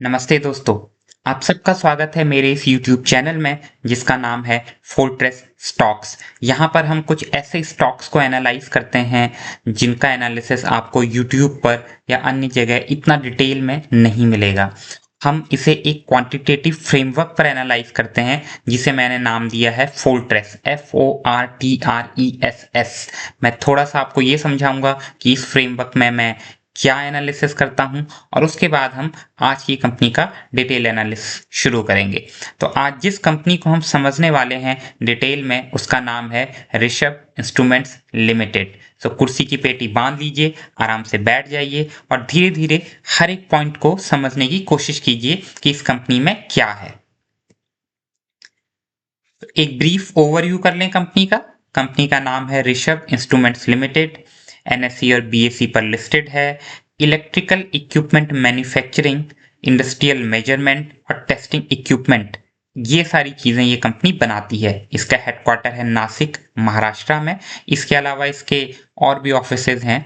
नमस्ते दोस्तों। आप सबका स्वागत है मेरे इस YouTube चैनल में जिसका नाम है फोर्ट्रेस स्टॉक्स। यहाँ पर हम कुछ ऐसे स्टॉक्स को एनालाइज करते हैं जिनका एनालिसिस आपको YouTube पर या अन्य जगह इतना डिटेल में नहीं मिलेगा। हम इसे एक क्वांटिटेटिव फ्रेमवर्क पर एनालाइज करते हैं जिसे मैंने नाम दिया है फोर्ट्रेस, FORTRESS। मैं थोड़ा सा आपको ये समझाऊंगा कि इस फ्रेमवर्क में मैं क्या एनालिसिस करता हूं और उसके बाद हम आज की कंपनी का डिटेल एनालिसिस शुरू करेंगे। तो आज जिस कंपनी को हम समझने वाले हैं डिटेल में उसका नाम है ऋषभ इंस्ट्रूमेंट्स लिमिटेड। तो कुर्सी की पेटी बांध लीजिए, आराम से बैठ जाइए और धीरे धीरे हर एक पॉइंट को समझने की कोशिश कीजिए कि इस कंपनी में क्या है। तो एक ब्रीफ ओवरव्यू कर लें कंपनी का। कंपनी का नाम है ऋषभ इंस्ट्रूमेंट्स लिमिटेड, एनएसई और बीएसई पर लिस्टेड है। Electrical equipment manufacturing, industrial measurement और टेस्टिंग इक्विपमेंट, ये सारी चीजें ये कंपनी बनाती है। इसका हेडक्वार्टर है नासिक, महाराष्ट्र में। इसके अलावा इसके और भी ऑफिसेज हैं।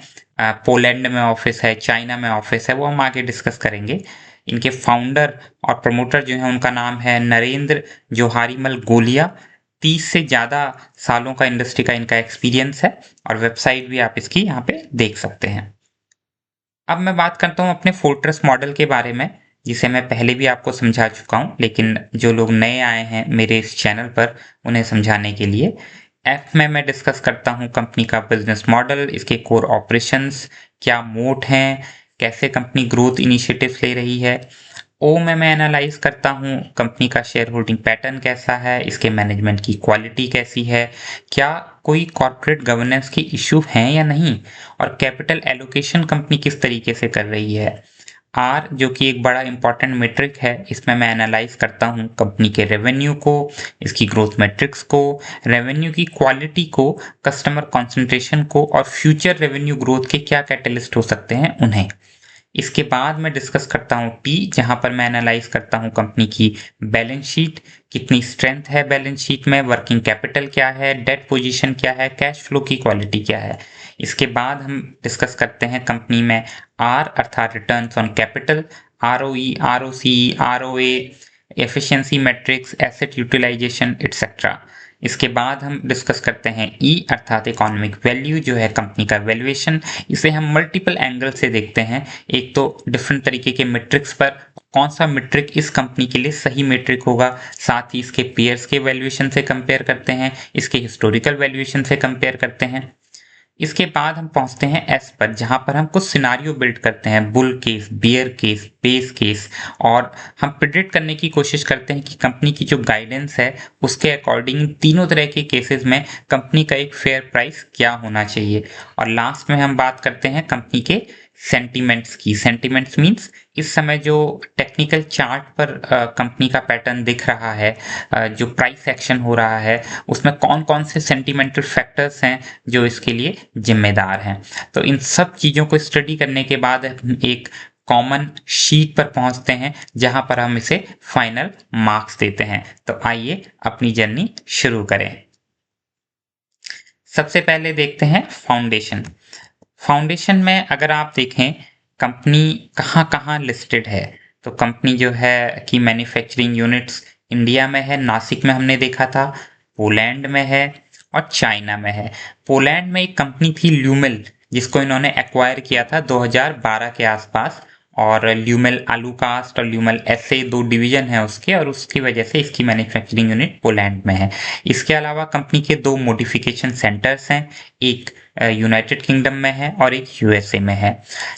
पोलैंड में ऑफिस है, चाइना में ऑफिस है, वो हम आगे डिस्कस करेंगे। इनके फाउंडर और प्रमोटर जो है उनका नाम है नरेंद्र जोहारीमल गोलिया। 30 से ज़्यादा सालों का इंडस्ट्री का इनका एक्सपीरियंस है और वेबसाइट भी आप इसकी यहाँ पे देख सकते हैं। अब मैं बात करता हूँ अपने फोर्ट्रेस मॉडल के बारे में, जिसे मैं पहले भी आपको समझा चुका हूँ, लेकिन जो लोग नए आए हैं मेरे इस चैनल पर उन्हें समझाने के लिए। एफ में मैं डिस्कस करता हूँ कंपनी का बिजनेस मॉडल, इसके कोर ऑपरेशंस क्या मोट हैं, कैसे कंपनी ग्रोथ इनिशिएटिव्स ले रही है। ओ में मैं एनालाइज करता हूँ कंपनी का शेयर होल्डिंग पैटर्न कैसा है, इसके मैनेजमेंट की क्वालिटी कैसी है, क्या कोई कॉर्पोरेट गवर्नेंस के इशू हैं या नहीं, और कैपिटल एलोकेशन कंपनी किस तरीके से कर रही है। आर, जो कि एक बड़ा इंपॉर्टेंट मेट्रिक है, इसमें मैं एनालाइज करता हूँ कंपनी के रेवेन्यू को, इसकी ग्रोथ मेट्रिक्स को, रेवेन्यू की क्वालिटी को, कस्टमर कंसंट्रेशन को और फ्यूचर रेवेन्यू ग्रोथ के क्या कैटलिस्ट हो सकते हैं उन्हें। इसके बाद मैं डिस्कस करता हूँ टी, जहां पर मैं एनालाइज करता हूँ कंपनी की बैलेंस शीट, कितनी स्ट्रेंथ है बैलेंस शीट में, वर्किंग कैपिटल क्या है, डेट पोजीशन क्या है, कैश फ्लो की क्वालिटी क्या है। इसके बाद हम डिस्कस करते हैं कंपनी में आर अर्थात returns on capital, ROE, ROC, ROA, efficiency matrix, asset utilisation etcetera. इसके बाद हम डिस्कस करते हैं ई अर्थात इकोनॉमिक वैल्यू, जो है कंपनी का वैल्यूएशन। इसे हम मल्टीपल एंगल से देखते हैं, एक तो डिफरेंट तरीके के मेट्रिक्स पर, कौन सा मेट्रिक इस कंपनी के लिए सही मेट्रिक होगा, साथ ही इसके पेयर्स के वैल्यूएशन से कंपेयर करते हैं, इसके हिस्टोरिकल वैल्यूएशन से कंपेयर करते हैं। इसके बाद हम पहुंचते हैं एस पर, जहां पर हम कुछ सिनारियो बिल्ड करते हैं, bull case, bear case, base case, और हम प्रिडिक्ट करने की कोशिश करते हैं कि कंपनी की जो गाइडेंस है उसके अकॉर्डिंग तीनों तरह के केसेस में कंपनी का एक फेयर प्राइस क्या होना चाहिए। और लास्ट में हम बात करते हैं कंपनी के सेंटीमेंट्स की। सेंटीमेंट्स मींस इस समय जो टेक्निकल चार्ट पर कंपनी का पैटर्न दिख रहा है, जो प्राइस एक्शन हो रहा है, उसमें कौन कौन से सेंटिमेंटल फैक्टर्स हैं जो इसके लिए जिम्मेदार हैं। तो इन सब चीज़ों को स्टडी करने के बाद हम एक कॉमन शीट पर पहुंचते हैं जहां पर हम इसे फाइनल मार्क्स देते हैं। तो आइए अपनी जर्नी शुरू करें। सबसे पहले देखते हैं फाउंडेशन। फाउंडेशन में अगर आप देखें कंपनी कहाँ कहाँ लिस्टेड है, तो कंपनी जो है कि मैन्युफैक्चरिंग यूनिट्स इंडिया में है, नासिक में हमने देखा था, पोलैंड में है और चाइना में है। पोलैंड में एक कंपनी थी ल्यूमेल, जिसको इन्होंने एक्वायर किया था 2012 के आसपास, और ल्यूमेल आलूकास्ट और ल्यूमेल ऐसे दो डिवीजन है उसके, और उसकी वजह से इसकी मैन्युफैक्चरिंग यूनिट पोलैंड में है। इसके अलावा कंपनी के दो मॉडिफिकेशन सेंटर्स हैं, एक यूनाइटेड किंगडम में है और एक यूएसए में है।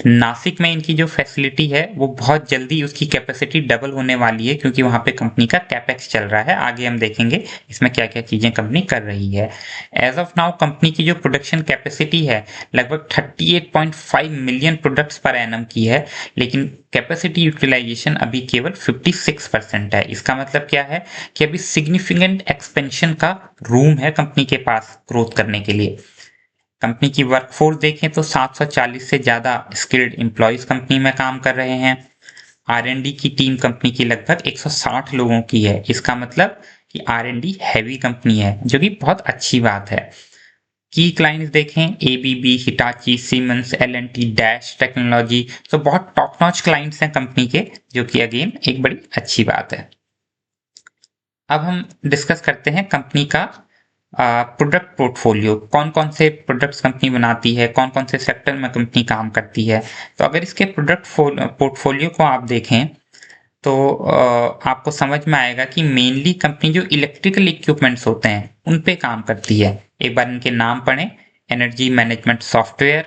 नासिक में इनकी जो फैसिलिटी है वो बहुत जल्दी उसकी कैपेसिटी डबल होने वाली है, क्योंकि वहां पे कंपनी का कैपेक्स चल रहा है। आगे हम देखेंगे इसमें क्या क्या चीजें कंपनी कर रही है। एज ऑफ नाउ कंपनी की जो प्रोडक्शन कैपेसिटी है लगभग 38.5 मिलियन प्रोडक्ट्स पर एनम की है, लेकिन कैपेसिटी यूटिलाइजेशन अभी केवल 56% है। इसका मतलब क्या है कि अभी सिग्निफिकेंट एक्सपेंशन का रूम है कंपनी के पास ग्रोथ करने के लिए। कंपनी की वर्कफोर्स देखें तो 740 से ज़्यादा स्किल्ड एम्प्लॉयज कंपनी में काम कर रहे हैं। आर एन डी की टीम कंपनी की लगभग 160 लोगों की है। इसका मतलब कि R N D heavy company है, जो कि बहुत अच्छी बात है। की क्लाइंट्स देखें, ABB, Hitachi, siemens, L&T, dash technology, तो बहुत टॉप नॉच क्लाइंट्स हैं कंपनी के, जो कि अगेन एक बड़ी अच्छी बात है। अब हम डिस्कस करते हैं कंपनी का प्रोडक्ट पोर्टफोलियो, कौन कौन से प्रोडक्ट्स कंपनी बनाती है, कौन कौन से सेक्टर में कंपनी काम करती है। तो अगर इसके प्रोडक्ट पोर्टफोलियो को आप देखें तो आपको समझ में आएगा कि मेनली कंपनी जो इलेक्ट्रिकल इक्विपमेंट्स होते हैं उन पे काम करती है। एक बार इनके नाम पढ़ें, energy management software,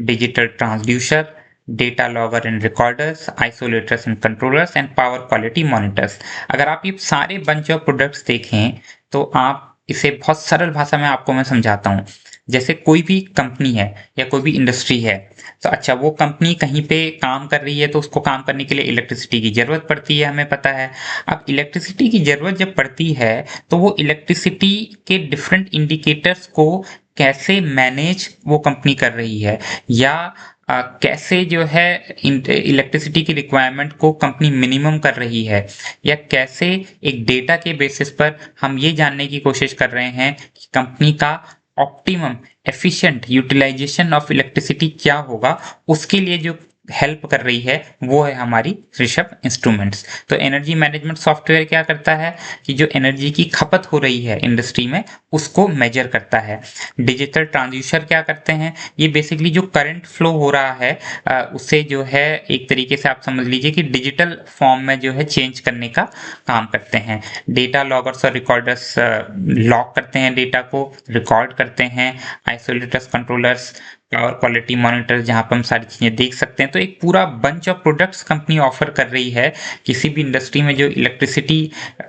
digital transducer, data logger and recorders, isolators and controllers and power quality monitors. अगर आप ये सारे बंच ऑफ प्रोडक्ट्स देखें तो आप इसे बहुत सरल भाषा में आपको मैं समझाता हूँ। जैसे कोई भी कंपनी है या कोई भी इंडस्ट्री है, तो अच्छा वो कंपनी कहीं पे काम कर रही है तो उसको काम करने के लिए इलेक्ट्रिसिटी की जरूरत पड़ती है, हमें पता है। अब इलेक्ट्रिसिटी की जरूरत जब पड़ती है तो वो इलेक्ट्रिसिटी के डिफरेंट इंडिकेटर्स को कैसे मैनेज वो कंपनी कर रही है, या कैसे जो है इलेक्ट्रिसिटी की रिक्वायरमेंट को कंपनी मिनिमम कर रही है, या कैसे एक डेटा के बेसिस पर हम ये जानने की कोशिश कर रहे हैं कि कंपनी का optimum efficient utilisation of electricity क्या होगा, उसके लिए जो हेल्प कर रही है वो है हमारी ऋषभ इंस्ट्रूमेंट्स। तो एनर्जी मैनेजमेंट सॉफ्टवेयर क्या करता है कि जो एनर्जी की खपत हो रही है इंडस्ट्री में उसको मेजर करता है। डिजिटल ट्रांसड्यूसर क्या करते हैं, ये बेसिकली जो करंट फ्लो हो रहा है उसे जो है एक तरीके से आप समझ लीजिए कि डिजिटल फॉर्म में जो है चेंज करने का काम करते हैं। डेटा लॉगर्स और रिकॉर्डर्स लॉग करते हैं, डेटा को रिकॉर्ड करते हैं। Isolators, controllers, power quality monitor, जहां पर हम सारी चीजें देख सकते हैं। तो एक पूरा bunch of products company offer कर रही है किसी भी इंडस्ट्री में जो इलेक्ट्रिसिटी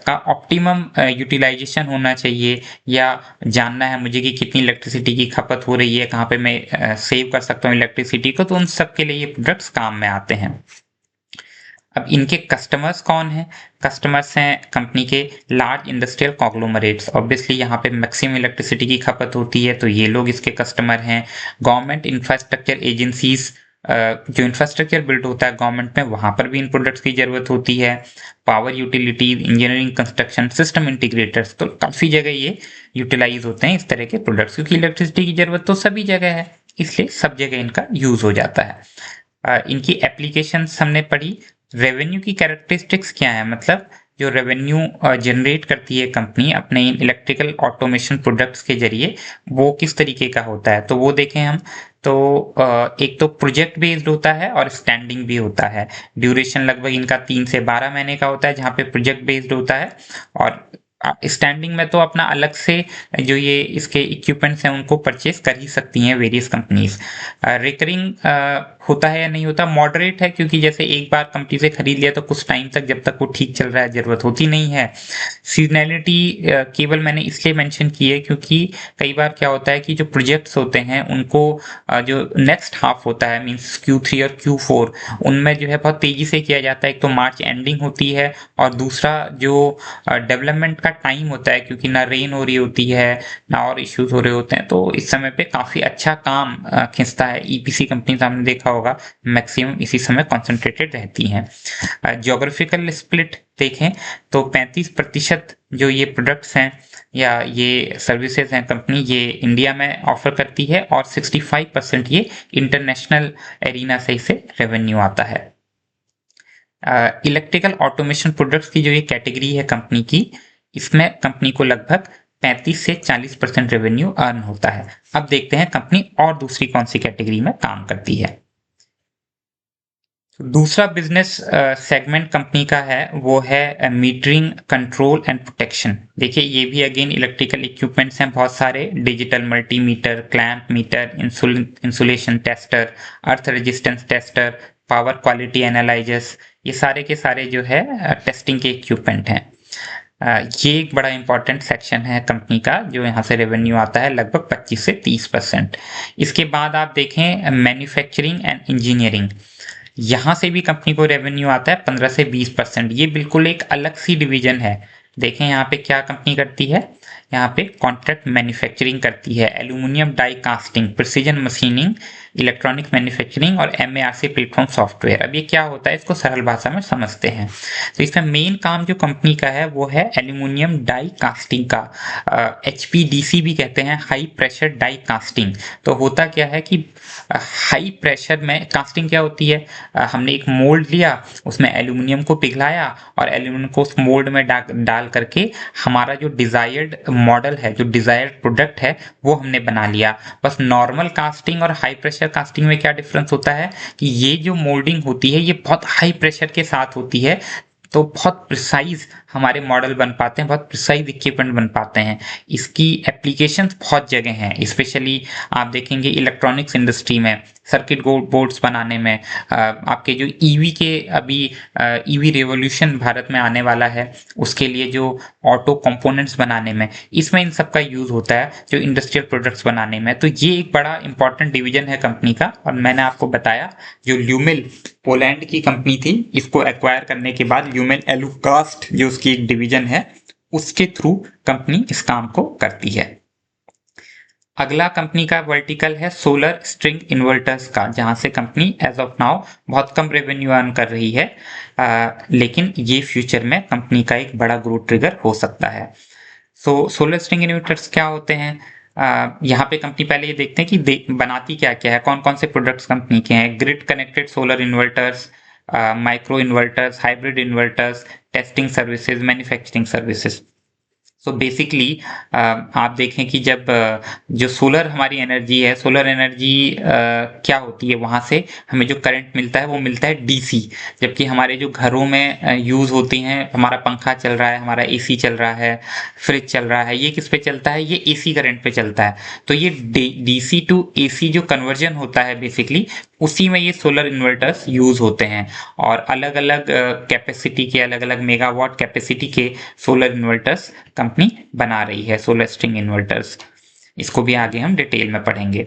का ऑप्टिमम यूटिलाइजेशन होना चाहिए, या जानना है मुझे कि कितनी इलेक्ट्रिसिटी की खपत हो रही है, कहाँ पे मैं सेव कर सकता हूँ इलेक्ट्रिसिटी को, तो उन सब के लिए ये प्रोडक्ट्स काम में आते हैं। अब इनके कस्टमर्स कौन हैं? कस्टमर्स हैं कंपनी के लार्ज इंडस्ट्रियल कॉन्ग्लोमरेट्स। ऑब्वियसली यहाँ पे मैक्सिमम इलेक्ट्रिसिटी की खपत होती है तो ये लोग इसके कस्टमर हैं। गवर्नमेंट इंफ्रास्ट्रक्चर एजेंसीज, जो इंफ्रास्ट्रक्चर बिल्ड होता है गवर्नमेंट में, वहां पर भी इन प्रोडक्ट्स की जरूरत होती है। Power utilities, engineering, construction, system integrators, तो काफी जगह ये यूटिलाइज होते हैं इस तरह के प्रोडक्ट्स, क्योंकि इलेक्ट्रिसिटी की जरूरत तो सभी जगह है, इसलिए सब जगह इनका यूज हो जाता है। इनकी एप्लीकेशंस हमने पढ़ी। रेवेन्यू की कैरेक्टरिस्टिक्स क्या है, मतलब जो रेवेन्यू जनरेट करती है कंपनी अपने इन इलेक्ट्रिकल ऑटोमेशन प्रोडक्ट्स के जरिए, वो किस तरीके का होता है, तो वो देखें हम। तो एक तो प्रोजेक्ट बेस्ड होता है और स्टैंडिंग भी होता है। ड्यूरेशन लगभग इनका 3 से 12 महीने का होता है, जहाँ पे प्रोजेक्ट बेस्ड होता है। और स्टैंडिंग में तो अपना अलग से जो ये इसके इक्विपमेंट्स हैं उनको परचेज कर ही सकती हैं वेरियस कंपनीज। रिकरिंग होता है या नहीं होता, मॉडरेट है, क्योंकि जैसे एक बार कंपनी से खरीद लिया तो कुछ टाइम तक जब तक वो ठीक चल रहा है जरूरत होती नहीं है। सीजनैलिटी केवल मैंने इसलिए मेंशन की है क्योंकि कई बार क्या होता है कि जो प्रोजेक्ट्स होते हैं उनको जो नेक्स्ट हाफ होता है, मींस Q3 और Q4, उनमें जो है बहुत तेजी से किया जाता है। एक तो मार्च एंडिंग होती है, और दूसरा जो डेवलपमेंट का टाइम होता है, क्योंकि ना रेन हो रही होती है ना और इश्यूज हो रहे होते हैं, तो इस समय पे काफी अच्छा काम खिंचता है। ईपीसी कंपनी आपने देखा होगा मैक्सिमम इसी समय कॉन्सेंट्रेटेड रहती हैं। ज्योग्राफिकल स्प्लिट देखें तो 35% जो ये प्रोडक्ट्स हैं या ये सर्विसेज हैं कंपनी, ये इंडिया में ऑफर करती है, और 65% ये इंटरनेशनल एरिना से इसे रेवेन्यू आता है। इलेक्ट्रिकल ऑटोमेशन प्रोडक्ट्स की जो ये कैटेगरी है कंपनी की, इसमें कंपनी को लगभग 35 से 40% रेवेन्यू अर्न होता है। अब देखते हैं कंपनी और दूसरी कौन सी कैटेगरी में काम करती है। दूसरा बिजनेस सेगमेंट कंपनी का है वो है मीटरिंग, कंट्रोल एंड प्रोटेक्शन। देखिए ये भी अगेन इलेक्ट्रिकल इक्विपमेंट्स हैं बहुत सारे, digital multimeter, clamp meter, insulation tester, earth resistance tester, power quality analysers, ये सारे के सारे जो है टेस्टिंग के इक्विपमेंट हैं। ये एक बड़ा इंपॉर्टेंट सेक्शन है कंपनी का, जो यहाँ से रेवेन्यू आता है लगभग 25 से 30%। इसके बाद आप देखें मैन्युफैक्चरिंग एंड इंजीनियरिंग, यहाँ से भी कंपनी को रेवेन्यू आता है 15 से 20%। ये बिल्कुल एक अलग सी डिवीजन है। देखें यहाँ पे क्या कंपनी करती है, यहाँ पे कॉन्ट्रैक्ट मैन्युफैक्चरिंग करती है, aluminium die casting, precision machining, electronic manufacturing और MARC प्लेटफॉर्म सॉफ्टवेयर। अब ये क्या होता है, इसको सरल भाषा में समझते हैं। तो इसमें मेन काम जो कंपनी का है वो है एल्यूमिनियम डाई कास्टिंग का, HPDC भी कहते हैं, हाई प्रेशर डाई कास्टिंग। तो होता क्या है कि हाई प्रेशर में कास्टिंग क्या होती है, हमने एक मोल्ड लिया, उसमें एल्यूमिनियम को पिघलाया और एल्यूमिनियम को उस मोल्ड में डाल करके हमारा जो डिजायर्ड मॉडल है, जो डिजायर्ड प्रोडक्ट है, वो हमने बना लिया। बस नॉर्मल कास्टिंग और हाई प्रेशर कास्टिंग में क्या डिफरेंस होता है कि ये जो मोल्डिंग होती है ये बहुत हाई प्रेशर के साथ होती है, तो बहुत प्रिसाइज हमारे मॉडल बन पाते हैं, बहुत प्रिसाइज इक्विपमेंट बन पाते हैं। इसकी एप्लीकेशंस बहुत जगह हैं, स्पेशली आप देखेंगे इलेक्ट्रॉनिक्स इंडस्ट्री में, सर्किट बोर्ड्स बनाने में, आपके जो ईवी के अभी ईवी रेवोल्यूशन भारत में आने वाला है उसके लिए जो ऑटो कंपोनेंट्स बनाने में, इसमें इन सब का यूज होता है, जो इंडस्ट्रियल प्रोडक्ट्स बनाने में। तो ये एक बड़ा इंपॉर्टेंट डिवीजन है कंपनी का। और मैंने आपको बताया जो ल्यूमिल पोलैंड की कंपनी थी, इसको एक्वायर करने के बाद ल्यूमिल एलुकास्ट जो उसकी एक डिवीजन है, उसके थ्रू कंपनी इस काम को करती है। अगला कंपनी का वर्टिकल है सोलर स्ट्रिंग इन्वर्टर्स का, जहां से कंपनी एज ऑफ नाउ बहुत कम रेवेन्यू अर्न कर रही है, लेकिन ये फ्यूचर में कंपनी का एक बड़ा ग्रोथ ट्रिगर हो सकता है। सोलर स्ट्रिंग इन्वर्टर्स क्या होते हैं, यहाँ पे कंपनी पहले ये देखते हैं कि बनाती क्या क्या है, कौन कौन से प्रोडक्ट्स कंपनी के हैं। Grid connected solar inverters, micro inverters, hybrid inverters, testing services, manufacturing services. So basically आप देखें कि जब जो सोलर हमारी एनर्जी है, सोलर एनर्जी क्या होती है, वहाँ से हमें जो करंट मिलता है वो मिलता है DC। जबकि हमारे जो घरों में यूज़ होती हैं, हमारा पंखा चल रहा है, हमारा AC चल रहा है, फ्रिज चल रहा है, ये किस पे चलता है, ये AC करंट पे चलता है। तो ये DC टू AC जो कन्वर्जन होता है बेसिकली, उसी में ये सोलर इन्वर्टर्स यूज होते हैं। और अलग अलग कैपेसिटी के, अलग अलग मेगावाट कैपेसिटी के सोलर इन्वर्टर्स कंपनी बना रही है, सोलर स्ट्रिंग इन्वर्टर्स। इसको भी आगे हम डिटेल में पढ़ेंगे।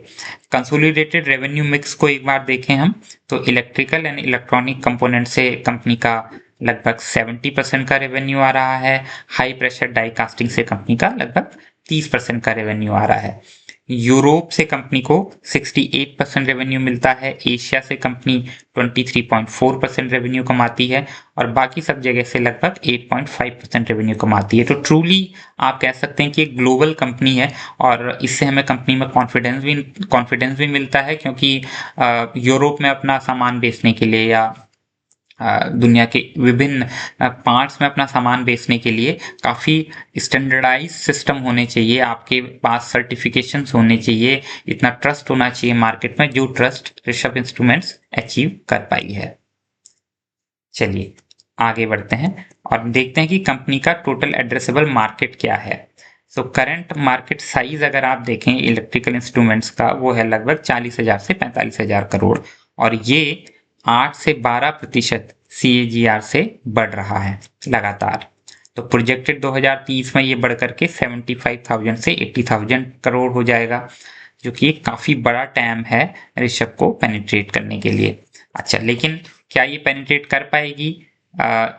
कंसोलिडेटेड रेवेन्यू मिक्स को एक बार देखें हम, तो इलेक्ट्रिकल एंड इलेक्ट्रॉनिक कंपोनेंट से कंपनी का लगभग 70% का रेवेन्यू आ रहा है। हाई प्रेशर डाई कास्टिंग से कंपनी का लगभग 30% का रेवेन्यू आ रहा है। यूरोप से कंपनी को 68% रेवेन्यू मिलता है। एशिया से कंपनी 23.4% रेवेन्यू कमाती है और बाकी सब जगह से लगभग 8.5% रेवेन्यू कमाती है। तो ट्रूली आप कह सकते हैं कि एक ग्लोबल कंपनी है और इससे हमें कंपनी में कॉन्फिडेंस भी मिलता है, क्योंकि यूरोप में अपना सामान बेचने के लिए या दुनिया के विभिन्न पार्ट्स में अपना सामान बेचने के लिए काफ़ी स्टैंडर्डाइज सिस्टम होने चाहिए, आपके पास सर्टिफिकेशंस होने चाहिए, इतना ट्रस्ट होना चाहिए मार्केट में, जो ट्रस्ट ऋषभ इंस्ट्रूमेंट्स अचीव कर पाई है। चलिए आगे बढ़ते हैं और देखते हैं कि कंपनी का टोटल एड्रेसेबल मार्केट क्या है। सो करंट मार्केट साइज अगर आप देखें इलेक्ट्रिकल इंस्ट्रूमेंट्स का, वो है लगभग 40,000 से 45,000 करोड़ और ये 8 से 12% CAGR से बढ़ रहा है लगातार। तो प्रोजेक्टेड 2030 में ये बढ़ करके 75,000 से 80,000 करोड़ हो जाएगा, जो कि एक काफी बड़ा टैम है ऋषभ को पेनिट्रेट करने के लिए। अच्छा, लेकिन क्या ये पेनिट्रेट कर पाएगी,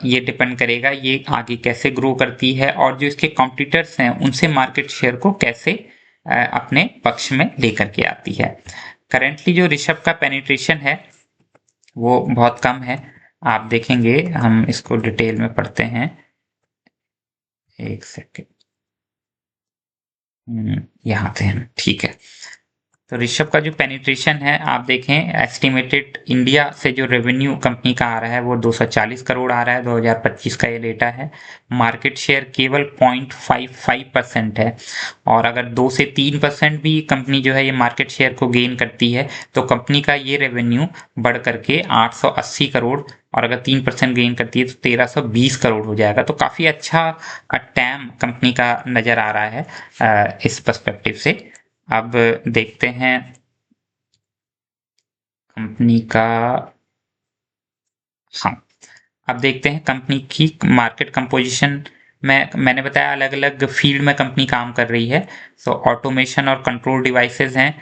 ये डिपेंड करेगा ये आगे कैसे ग्रो करती है और जो इसके कॉम्पिटिटर्स हैं उनसे मार्केट शेयर को कैसे अपने पक्ष में लेकर के आती है। करेंटली जो ऋषभ का पेनिट्रेशन है वो बहुत कम है। आप देखेंगे, हम इसको डिटेल में पढ़ते हैं, एक सेकेंड, यहाँ थे हम, ठीक है। तो ऋषभ का जो पेनिट्रेशन है आप देखें, एस्टिमेटेड इंडिया से जो रेवेन्यू कंपनी का आ रहा है वो 240 करोड़ आ रहा है, 2025 का ये डेटा है। मार्केट शेयर केवल 0.55% है और अगर 2 से 3% भी कंपनी जो है ये मार्केट शेयर को गेन करती है तो कंपनी का ये रेवेन्यू बढ़ करके 880 करोड़ और अगर 3% गेन करती है तो 1320 करोड़ हो जाएगा। तो काफ़ी अच्छा टैम कंपनी का नज़र आ रहा है इस पर्सपेक्टिव से। अब देखते हैं कंपनी का, हाँ, अब देखते हैं कंपनी की मार्केट कंपोजिशन में। मैंने बताया अलग अलग फील्ड में कंपनी काम कर रही है। सो ऑटोमेशन और कंट्रोल डिवाइसेस हैं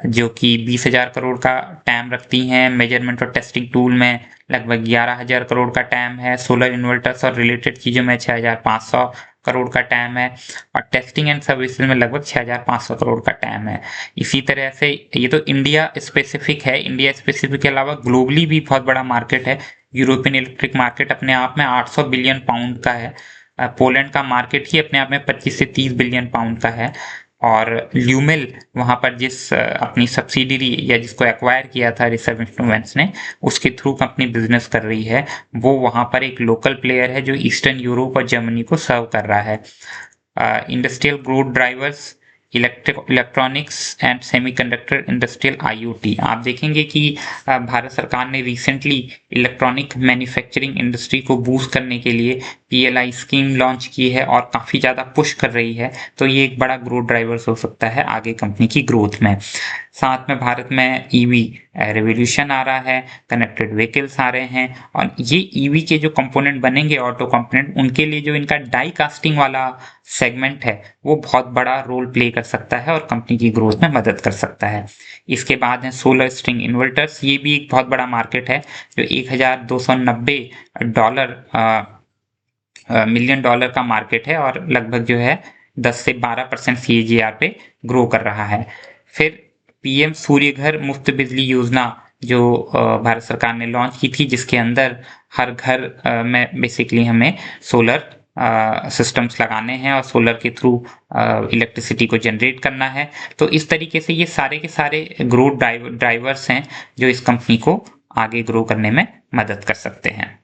जो कि 20,000 करोड़ का टैम रखती हैं। मेजरमेंट और टेस्टिंग टूल में लगभग 11,000 करोड़ का टैम है। सोलर इन्वर्टर्स और रिलेटेड चीज़ों में 6,500 करोड़ का टैम है और टेस्टिंग एंड सर्विसेज में लगभग 6,500 करोड़ का टैम है। इसी तरह से ये तो इंडिया स्पेसिफिक है, इंडिया स्पेसिफिक के अलावा ग्लोबली भी बहुत बड़ा मार्केट है। यूरोपियन इलेक्ट्रिक मार्केट अपने आप में 800 बिलियन पाउंड का है। पोलैंड का मार्केट ही अपने आप में 25 से 30 बिलियन पाउंड का है। और ल्यूमेल वहां पर जिस अपनी सब्सिडरी या जिसको एक्वायर किया था रिसर्व इंस्ट्रूमेंट्स ने, उसके थ्रू कंपनी बिजनेस कर रही है, वो वहां पर एक लोकल प्लेयर है जो ईस्टर्न यूरोप और जर्मनी को सर्व कर रहा है। Industrial growth drivers, electronics and semiconductor industrial IoT. आप देखेंगे कि भारत सरकार ने रिसेंटली इलेक्ट्रॉनिक मैन्युफैक्चरिंग इंडस्ट्री को बूस्ट करने के लिए पीएलआई स्कीम लॉन्च की है और काफ़ी ज़्यादा पुश कर रही है। तो ये एक बड़ा ग्रोथ ड्राइवर हो सकता है आगे कंपनी की ग्रोथ में। साथ में भारत में ईवी रेवोल्यूशन आ रहा है, कनेक्टेड व्हीकल्स आ रहे हैं और ये ईवी के जो कंपोनेंट बनेंगे, ऑटो कंपोनेंट, उनके लिए जो इनका डाई कास्टिंग वाला सेगमेंट है वो बहुत बड़ा रोल प्ले कर सकता है और कंपनी की ग्रोथ में मदद कर सकता है। इसके बाद है सोलर स्ट्रिंग इन्वर्टर्स। ये भी एक बहुत बड़ा मार्केट है जो $1,290 मिलियन डॉलर का मार्केट है और लगभग जो है 10 से 12% CAGR पे ग्रो कर रहा है। फिर पीएम सूर्य घर मुफ्त बिजली योजना जो भारत सरकार ने लॉन्च की थी, जिसके अंदर हर घर में बेसिकली हमें सोलर सिस्टम्स लगाने हैं और सोलर के थ्रू इलेक्ट्रिसिटी को जनरेट करना है। तो इस तरीके से ये सारे के सारे ग्रोथ ड्राइवर्स हैं जो इस कंपनी को आगे ग्रो करने में मदद कर सकते हैं।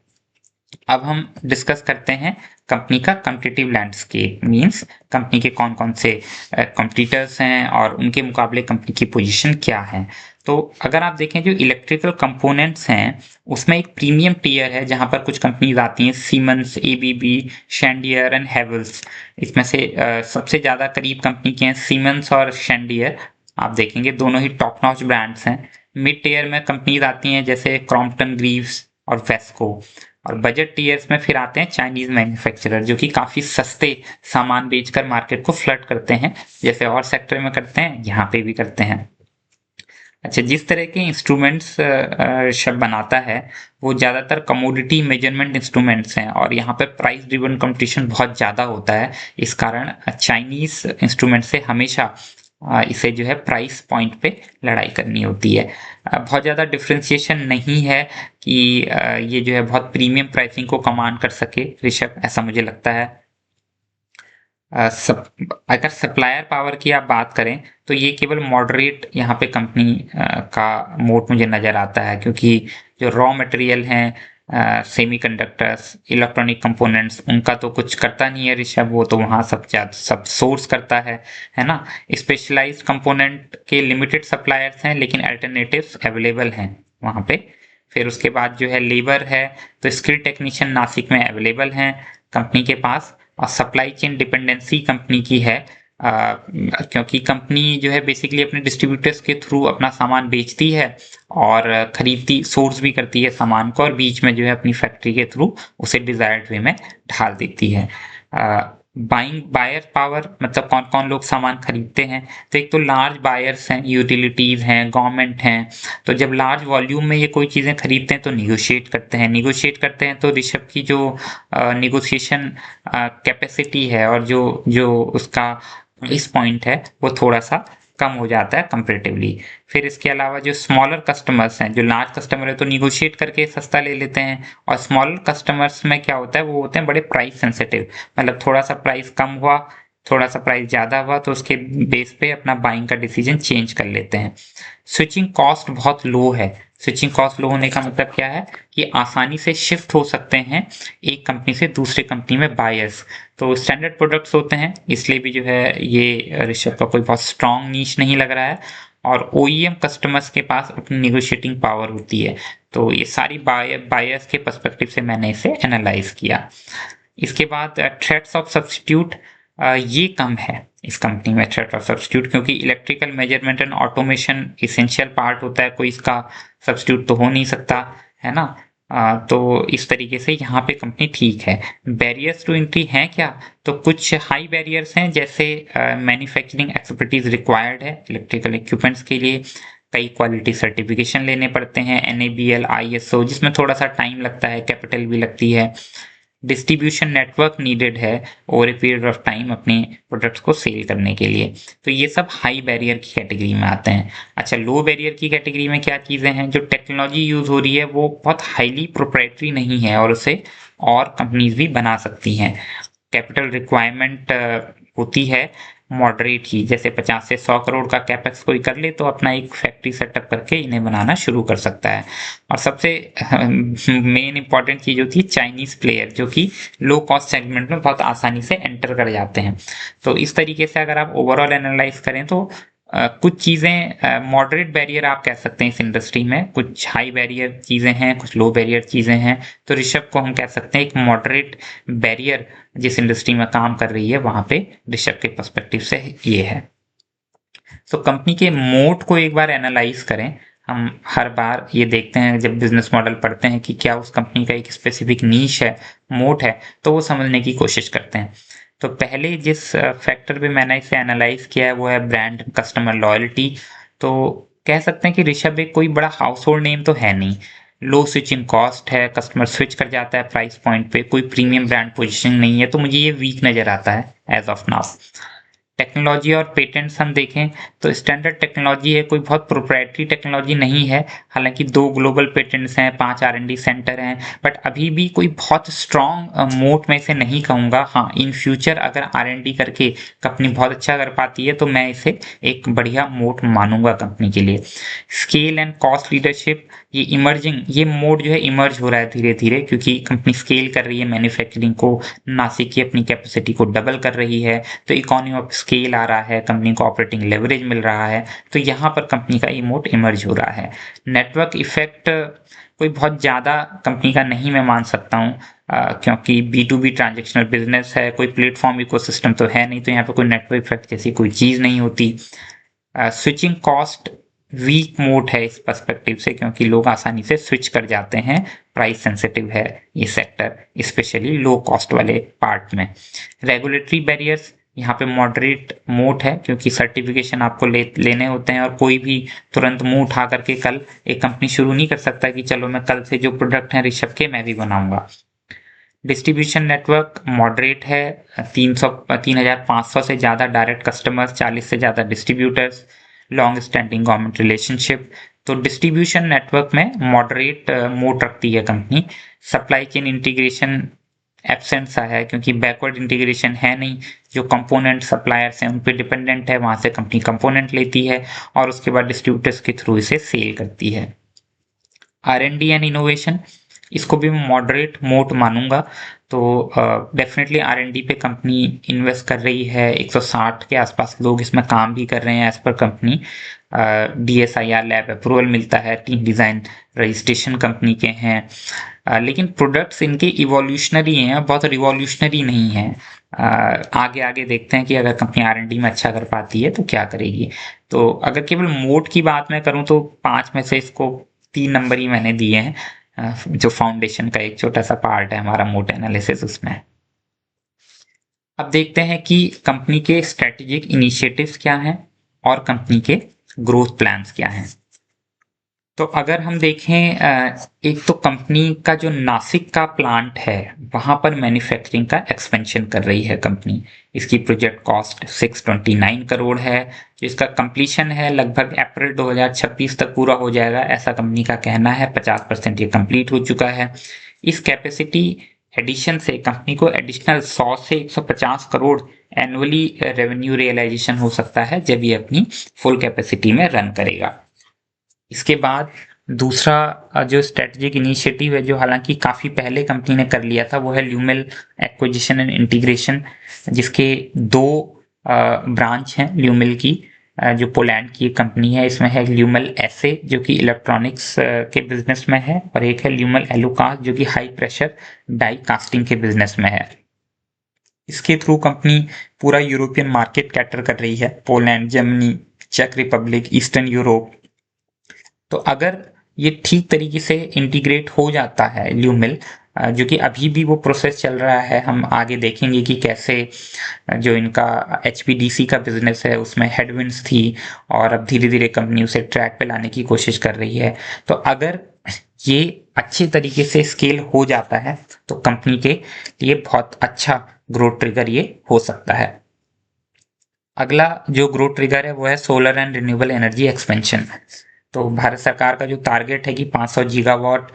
अब हम डिस्कस करते हैं कंपनी का कॉम्पिटिटिव लैंडस्केप, मींस कंपनी के कौन कौन से कॉम्पिटिटर्स हैं और उनके मुकाबले कंपनी की पोजीशन क्या है। तो अगर आप देखें जो इलेक्ट्रिकल कंपोनेंट्स हैं उसमें एक प्रीमियम टियर है जहां पर कुछ कंपनीज आती हैं, सीमेंस, एबीबी, शैंडियर एंड हेवल्स। इसमें से सबसे ज्यादा करीब कंपनी के हैं सीमेंस और शैंडियर। आप देखेंगे दोनों ही टॉप नॉच ब्रांड्स हैं। मिड टियर में कंपनीज आती हैं जैसे क्रॉम्पटन ग्रीव्स और वेस्को। और बजट टीयर्स में फिर आते हैं चाइनीज मैन्युफैक्चरर जो कि काफी सस्ते सामान बेचकर मार्केट को फ्लड करते हैं, जैसे और सेक्टर में करते हैं यहाँ पे भी करते हैं। अच्छा, जिस तरह के इंस्ट्रूमेंट्स शब बनाता है वो ज़्यादातर कमोडिटी मेजरमेंट इंस्ट्रूमेंट्स हैं और यहाँ पे प्राइस ड्रिवन कंपटीशन बहुत ज़्यादा होता है। इस कारण चाइनीज इंस्ट्रूमेंट से हमेशा इसे जो है प्राइस पॉइंट पे लड़ाई करनी होती है। बहुत ज़्यादा डिफ्रेंशिएशन नहीं है कि ये जो है बहुत प्रीमियम प्राइसिंग को कमांड कर सके ऋषभ, ऐसा मुझे लगता है। अगर सप्लायर पावर की आप बात करें तो ये केवल मॉडरेट यहाँ पे कंपनी का मोड मुझे नज़र आता है, क्योंकि जो रॉ मटेरियल हैं, सेमीकंडक्टर्स, इलेक्ट्रॉनिक कंपोनेंट्स, उनका तो कुछ करता नहीं है ऋषभ, वो तो वहाँ सब सोर्स करता है ना। स्पेशलाइज्ड कंपोनेंट के लिमिटेड सप्लायर्स हैं लेकिन अल्टरनेटिव्स अवेलेबल हैं वहाँ पे। फिर उसके बाद जो है लेबर है, तो स्किल टेक्नीशियन नासिक में अवेलेबल हैं कंपनी के पास। और सप्लाई चेन डिपेंडेंसी कंपनी की है, क्योंकि कंपनी जो है बेसिकली अपने डिस्ट्रीब्यूटर्स के थ्रू अपना सामान बेचती है और खरीदती, सोर्स भी करती है सामान को और बीच में जो है अपनी फैक्ट्री के थ्रू उसे डिजायर्ड वे में ढाल देती है। बाइंग बायर पावर मतलब कौन कौन लोग सामान खरीदते हैं, तो एक तो लार्ज बायर्स हैं, यूटिलिटीज हैं, गवर्नमेंट हैं। तो जब लार्ज वॉल्यूम में ये कोई चीज़ें खरीदते हैं तो निगोशिएट करते हैं तो ऋषभ की जो निगोशिएशन कैपेसिटी है और जो जो उसका प्राइस पॉइंट है वो थोड़ा सा कम हो जाता है कंपेरेटिवली। फिर इसके अलावा जो स्मॉलर कस्टमर्स हैं, जो लार्ज कस्टमर है तो निगोशिएट करके सस्ता ले लेते हैं, और स्मॉलर कस्टमर्स में क्या होता है, वो होते हैं बड़े प्राइस सेंसिटिव, मतलब थोड़ा सा प्राइस कम हुआ, थोड़ा सा प्राइस ज्यादा हुआ तो उसके बेस पे अपना बाइंग का डिसीजन चेंज कर लेते हैं। स्विचिंग कॉस्ट बहुत लो है। स्विचिंग कॉस्ट लो होने का मतलब क्या है कि आसानी से शिफ्ट हो सकते हैं एक कंपनी से दूसरे कंपनी में बायर्स। तो स्टैंडर्ड प्रोडक्ट्स होते हैं, इसलिए भी जो है ये ऋषभ का कोई बहुत स्ट्रॉन्ग नीश नहीं लग रहा है। और ओईएम कस्टमर्स के पास अपनी निगोशिएटिंग पावर होती है। तो ये सारी बायर्स के पर्सपेक्टिव से मैंने इसे एनालाइज किया। इसके बाद थ्रेट्स ऑफ सब्स्टिट्यूट, ये कम है इस कंपनी में थ्रेट ऑफ सब्स्टिट्यूट, क्योंकि electrical measurement and automation essential part होता है, कोई इसका सब्स्टिट्यूट तो हो नहीं सकता, है ना। तो इस तरीके से यहाँ पे कंपनी ठीक है। बैरियर्स टू एंट्री हैं क्या, तो कुछ हाई बैरियर्स हैं, जैसे मैन्युफैक्चरिंग एक्सपर्टीज रिक्वायर्ड है इलेक्ट्रिकल इक्विपमेंट्स के लिए, कई क्वालिटी सर्टिफिकेशन लेने पड़ते हैं, NABL, ISO, जिसमें थोड़ा सा टाइम लगता है, कैपिटल भी लगती है। डिस्ट्रीब्यूशन नेटवर्क नीडेड है over a period of time अपने प्रोडक्ट्स को सेल करने के लिए। तो ये सब हाई बैरियर की कैटेगरी में आते हैं। अच्छा, लो बैरियर की कैटेगरी में क्या चीज़ें हैं? जो टेक्नोलॉजी यूज़ हो रही है वो बहुत हाईली प्रोप्राइटरी नहीं है और उसे और कंपनीज भी बना सकती हैं। कैपिटल रिक्वायरमेंट होती है मॉडरेट ही, जैसे 50 से 100 करोड़ का कैपेक्स कोई कर ले तो अपना एक फैक्ट्री सेटअप करके इन्हें बनाना शुरू कर सकता है। और सबसे मेन इंपॉर्टेंट चीज होती है चाइनीज प्लेयर, जो कि लो कॉस्ट सेगमेंट में बहुत आसानी से एंटर कर जाते हैं। तो इस तरीके से अगर आप ओवरऑल एनालाइज करें तो कुछ चीज़ें मॉडरेट बैरियर आप कह सकते हैं इस इंडस्ट्री में, कुछ हाई बैरियर चीज़ें हैं, कुछ लो बैरियर चीज़ें हैं। तो ऋषभ को हम कह सकते हैं एक मॉडरेट बैरियर जिस इंडस्ट्री में काम कर रही है वहां पे ऋषभ के पर्सपेक्टिव से ये है। तो कंपनी के मोट को एक बार एनालाइज करें। हम हर बार ये देखते हैं जब बिजनेस मॉडल पढ़ते हैं कि क्या उस कंपनी का एक स्पेसिफिक नीश है, मोट है, तो वो समझने की कोशिश करते हैं। तो पहले जिस फैक्टर पे मैंने इसे एनालाइज किया है वो है ब्रांड कस्टमर लॉयल्टी। तो कह सकते हैं कि ऋषभ एक कोई बड़ा हाउस होल्ड नेम तो है नहीं, लो स्विचिंग कॉस्ट है, कस्टमर स्विच कर जाता है प्राइस पॉइंट पे, कोई प्रीमियम ब्रांड पोजीशनिंग नहीं है, तो मुझे ये वीक नजर आता है एज ऑफ नाउ। टेक्नोलॉजी और पेटेंट्स हम देखें तो स्टैंडर्ड टेक्नोलॉजी है, कोई बहुत प्रोप्राइटरी टेक्नोलॉजी नहीं है। हालांकि 2 ग्लोबल पेटेंट्स हैं, 5 R&D सेंटर हैं, बट अभी भी कोई बहुत स्ट्रॉन्ग मोट में इसे नहीं कहूँगा। हाँ, इन फ्यूचर अगर R&D करके कंपनी बहुत अच्छा कर पाती है तो मैं इसे एक बढ़िया मोट मानूंगा कंपनी के लिए। स्केल एंड कॉस्ट लीडरशिप, ये इमर्जिंग, ये मोड जो है इमर्ज हो रहा है धीरे धीरे, क्योंकि कंपनी स्केल कर रही है मैन्युफैक्चरिंग को, नासिक की अपनी कैपेसिटी को डबल कर रही है, तो इकोनॉमी ऑफ स्केल आ रहा है, कंपनी को ऑपरेटिंग लेवरेज मिल रहा है, तो यहाँ पर कंपनी का ये मोड इमर्ज हो रहा है। नेटवर्क इफेक्ट कोई बहुत ज़्यादा कंपनी का नहीं मैं मान सकता हूँ, क्योंकि B2B ट्रांजेक्शनल बिजनेस है, कोई प्लेटफॉर्म इकोसिस्टम तो है नहीं, तो यहाँ पे कोई नेटवर्क इफेक्ट जैसी कोई चीज़ नहीं होती। स्विचिंग कॉस्ट वीक मोड है इस पर्सपेक्टिव से, क्योंकि लोग आसानी से स्विच कर जाते हैं, प्राइस सेंसिटिव है ये सेक्टर, स्पेशली लो कॉस्ट वाले पार्ट में। रेगुलेटरी बैरियर्स यहाँ पे मॉडरेट मोड है, क्योंकि सर्टिफिकेशन आपको लेने होते हैं और कोई भी तुरंत मुंह उठा करके कल एक कंपनी शुरू नहीं कर सकता कि चलो मैं कल से जो प्रोडक्ट है ऋषभ के मैं भी बनाऊंगा। डिस्ट्रीब्यूशन नेटवर्क मॉडरेट है, 3,500 से ज़्यादा डायरेक्ट कस्टमर्स, 40 से ज़्यादा distributors, long standing government relationship. तो डिस्ट्रीब्यूशन नेटवर्क में मॉडरेट मोड रखती है company. Supply chain integration absent सा है, क्योंकि बैकवर्ड इंटीग्रेशन है नहीं, जो कंपोनेंट सप्लायर्स हैं उन पे डिपेंडेंट है, वहां से कंपनी कंपोनेंट लेती है और उसके बाद डिस्ट्रीब्यूटर्स के थ्रू इसे सेल करती है। R&D एंड इनोवेशन, इसको भी मैं मॉडरेट मोड मानूंगा। तो डेफिनेटली R&D पे कंपनी इन्वेस्ट कर रही है, 160 के आसपास लोग इसमें काम भी कर रहे हैं as per company. DSIR lab approval मिलता है, टीम डिज़ाइन रजिस्ट्रेशन कंपनी के हैं, लेकिन प्रोडक्ट्स इनके इवोल्यूशनरी हैं, बहुत रिवॉल्यूशनरी नहीं है। आगे आगे देखते हैं कि अगर कंपनी R&D में अच्छा कर पाती है तो क्या करेगी। तो अगर केवल मोड की बात मैं करूं तो 5 में से इसको 3 नंबर ही मैंने दिए हैं, जो फाउंडेशन का एक छोटा सा पार्ट है हमारा मोड एनालिसिस उसमें। अब देखते हैं कि कंपनी के स्ट्रेटेजिक इनिशिएटिव्स क्या हैं और कंपनी के ग्रोथ प्लान्स क्या हैं। तो अगर हम देखें, एक तो कंपनी का जो नासिक का प्लांट है वहां पर मैन्युफैक्चरिंग का एक्सपेंशन कर रही है कंपनी। इसकी प्रोजेक्ट कॉस्ट 629 करोड़ है, जिसका कंप्लीशन है लगभग अप्रैल 2026 तक पूरा हो जाएगा, ऐसा कंपनी का कहना है। 50% ये कंप्लीट हो चुका है। इस कैपेसिटी एडिशन से कंपनी को एडिशनल 100 से 150 करोड़ एनुअली रेवेन्यू रियलाइजेशन हो सकता है जब ये अपनी फुल कैपेसिटी में रन करेगा। इसके बाद दूसरा जो स्ट्रेटेजिक इनिशिएटिव है, जो हालांकि काफ़ी पहले कंपनी ने कर लिया था, वो है ल्यूमेल एक्विजिशन एंड इंटीग्रेशन, जिसके 2 ब्रांच हैं ल्यूमेल की, जो पोलैंड की एक कंपनी है। इसमें है ल्यूमेल एसए जो कि इलेक्ट्रॉनिक्स के बिजनेस में है, और एक है ल्यूमेल एलुकास जो कि हाई प्रेशर डाई कास्टिंग के बिजनेस में है। इसके थ्रू कंपनी पूरा यूरोपियन मार्केट कैटर कर रही है, पोलैंड, जर्मनी, चेक रिपब्लिक, ईस्टर्न यूरोप। तो अगर ये ठीक तरीके से इंटीग्रेट हो जाता है ल्यूमेल, जो कि अभी भी वो प्रोसेस चल रहा है, हम आगे देखेंगे कि कैसे जो इनका HPDC का बिजनेस है उसमें हेडविंड्स थी और अब धीरे धीरे कंपनी उसे ट्रैक पे लाने की कोशिश कर रही है। तो अगर ये अच्छे तरीके से स्केल हो जाता है तो कंपनी के लिए बहुत अच्छा ग्रोथ ट्रिगर ये हो सकता है। अगला जो ग्रोथ ट्रिगर है वो है solar and renewable energy expansion. तो भारत सरकार का जो टारगेट है कि 500 गीगावाट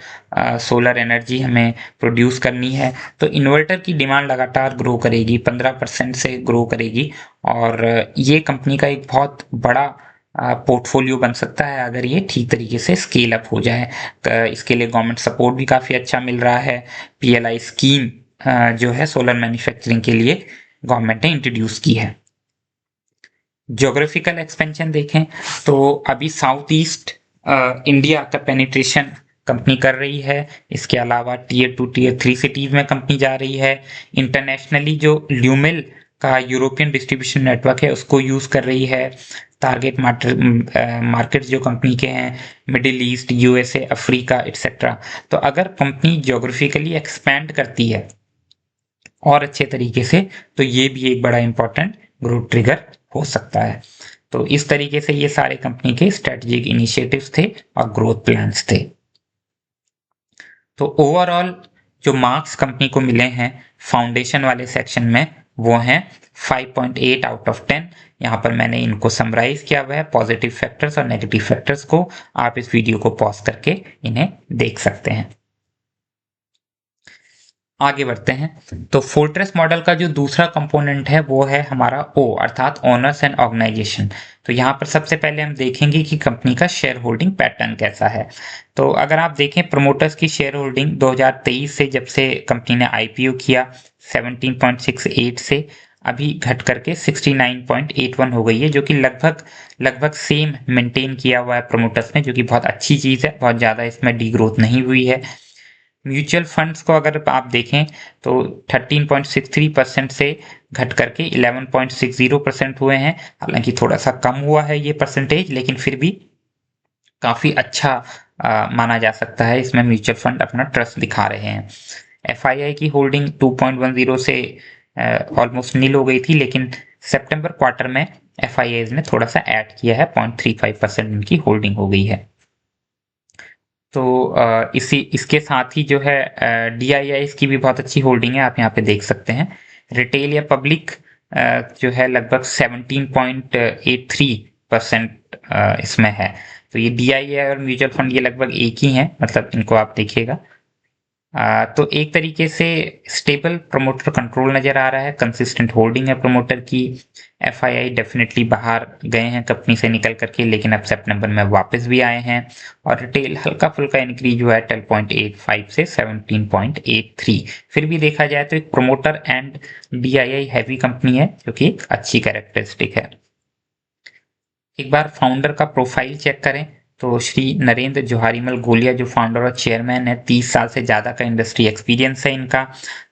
सोलर एनर्जी हमें प्रोड्यूस करनी है, तो इन्वर्टर की डिमांड लगातार ग्रो करेगी, 15% से ग्रो करेगी और ये कंपनी का एक बहुत बड़ा पोर्टफोलियो बन सकता है अगर ये ठीक तरीके से स्केल अप हो जाए। इसके लिए गवर्नमेंट सपोर्ट भी काफ़ी अच्छा मिल रहा है। पीएलआई स्कीम जो है सोलर मैन्युफैक्चरिंग के लिए गवर्नमेंट ने इंट्रोड्यूस की है। ज्योग्राफिकल एक्सपेंशन देखें तो अभी साउथ ईस्ट इंडिया का पेनिट्रेशन कंपनी कर रही है। इसके अलावा टीयर 2 टीयर 3 सिटीज में कंपनी जा रही है। इंटरनेशनली जो ल्यूमिल का यूरोपियन डिस्ट्रीब्यूशन नेटवर्क है उसको यूज कर रही है। टारगेट मार्केट जो कंपनी के हैं middle east, USA, Africa etcetera. तो अगर कंपनी ज्योग्राफिकली एक्सपैंड करती है और अच्छे तरीके से तो ये भी एक बड़ा इंपॉर्टेंट ग्रोथ ट्रिगर हो सकता है। तो इस तरीके से ये सारे कंपनी के स्ट्रेटेजिक इनिशिएटिव्स थे और ग्रोथ प्लान्स थे। तो ओवरऑल जो मार्क्स कंपनी को मिले हैं फाउंडेशन वाले सेक्शन में वो हैं 5.8 आउट ऑफ 10। यहाँ पर मैंने इनको समराइज किया हुआ है, पॉजिटिव फैक्टर्स और नेगेटिव फैक्टर्स को। आप इस वीडियो को पॉज करके इन्हें देख सकते हैं। आगे बढ़ते हैं। तो फोर्ट्रेस मॉडल का जो दूसरा कंपोनेंट है वो है हमारा ओ अर्थात ओनर्स एंड ऑर्गेनाइजेशन। तो यहाँ पर सबसे पहले हम देखेंगे कि कंपनी का शेयर होल्डिंग पैटर्न कैसा है। तो अगर आप देखें प्रमोटर्स की शेयर होल्डिंग 2023 से जब से कंपनी ने आईपीओ किया 17.68 से अभी घट करके 69.81 हो गई है, जो कि लगभग सेम मेंटेन किया हुआ है प्रमोटर्स ने, जो कि बहुत अच्छी चीज़ है। बहुत ज़्यादा इसमें डी ग्रोथ नहीं हुई है। म्यूचुअल फंड्स को अगर आप देखें तो 13.63% से घट करके 11.60% हुए हैं। हालांकि थोड़ा सा कम हुआ है ये परसेंटेज, लेकिन फिर भी काफी अच्छा माना जा सकता है। इसमें म्यूचुअल फंड अपना ट्रस्ट दिखा रहे हैं। एफआईआई की होल्डिंग 2.10 से ऑलमोस्ट नील हो गई थी, लेकिन सितंबर क्वार्टर में एफआईआई ने थोड़ा सा ऐड किया है, 0.35% इनकी होल्डिंग हो गई है। तो इसके साथ ही जो है DIIs की भी बहुत अच्छी होल्डिंग है, आप यहाँ पे देख सकते हैं। रिटेल या पब्लिक जो है लगभग 17.83% इसमें है। तो ये DII और म्यूचुअल फंड ये लगभग एक ही हैं, मतलब इनको आप देखिएगा। तो एक तरीके से स्टेबल प्रमोटर कंट्रोल नजर आ रहा है, कंसिस्टेंट होल्डिंग है प्रमोटर की। एफआईआई डेफिनेटली बाहर गए हैं कंपनी से निकल करके, लेकिन अब सितंबर में वापस भी आए हैं। और रिटेल हल्का फुल्का इंक्रीज हुआ है 12.85 से 17.83। फिर भी देखा जाए तो एक promoter and DII heavy company है, जो कि एक अच्छी कैरेक्टरिस्टिक है। एक बार फाउंडर का प्रोफाइल चेक करें तो श्री नरेंद्र जोहारीमल गोलिया जो फाउंडर और चेयरमैन है, 30 साल से ज़्यादा का इंडस्ट्री एक्सपीरियंस है इनका।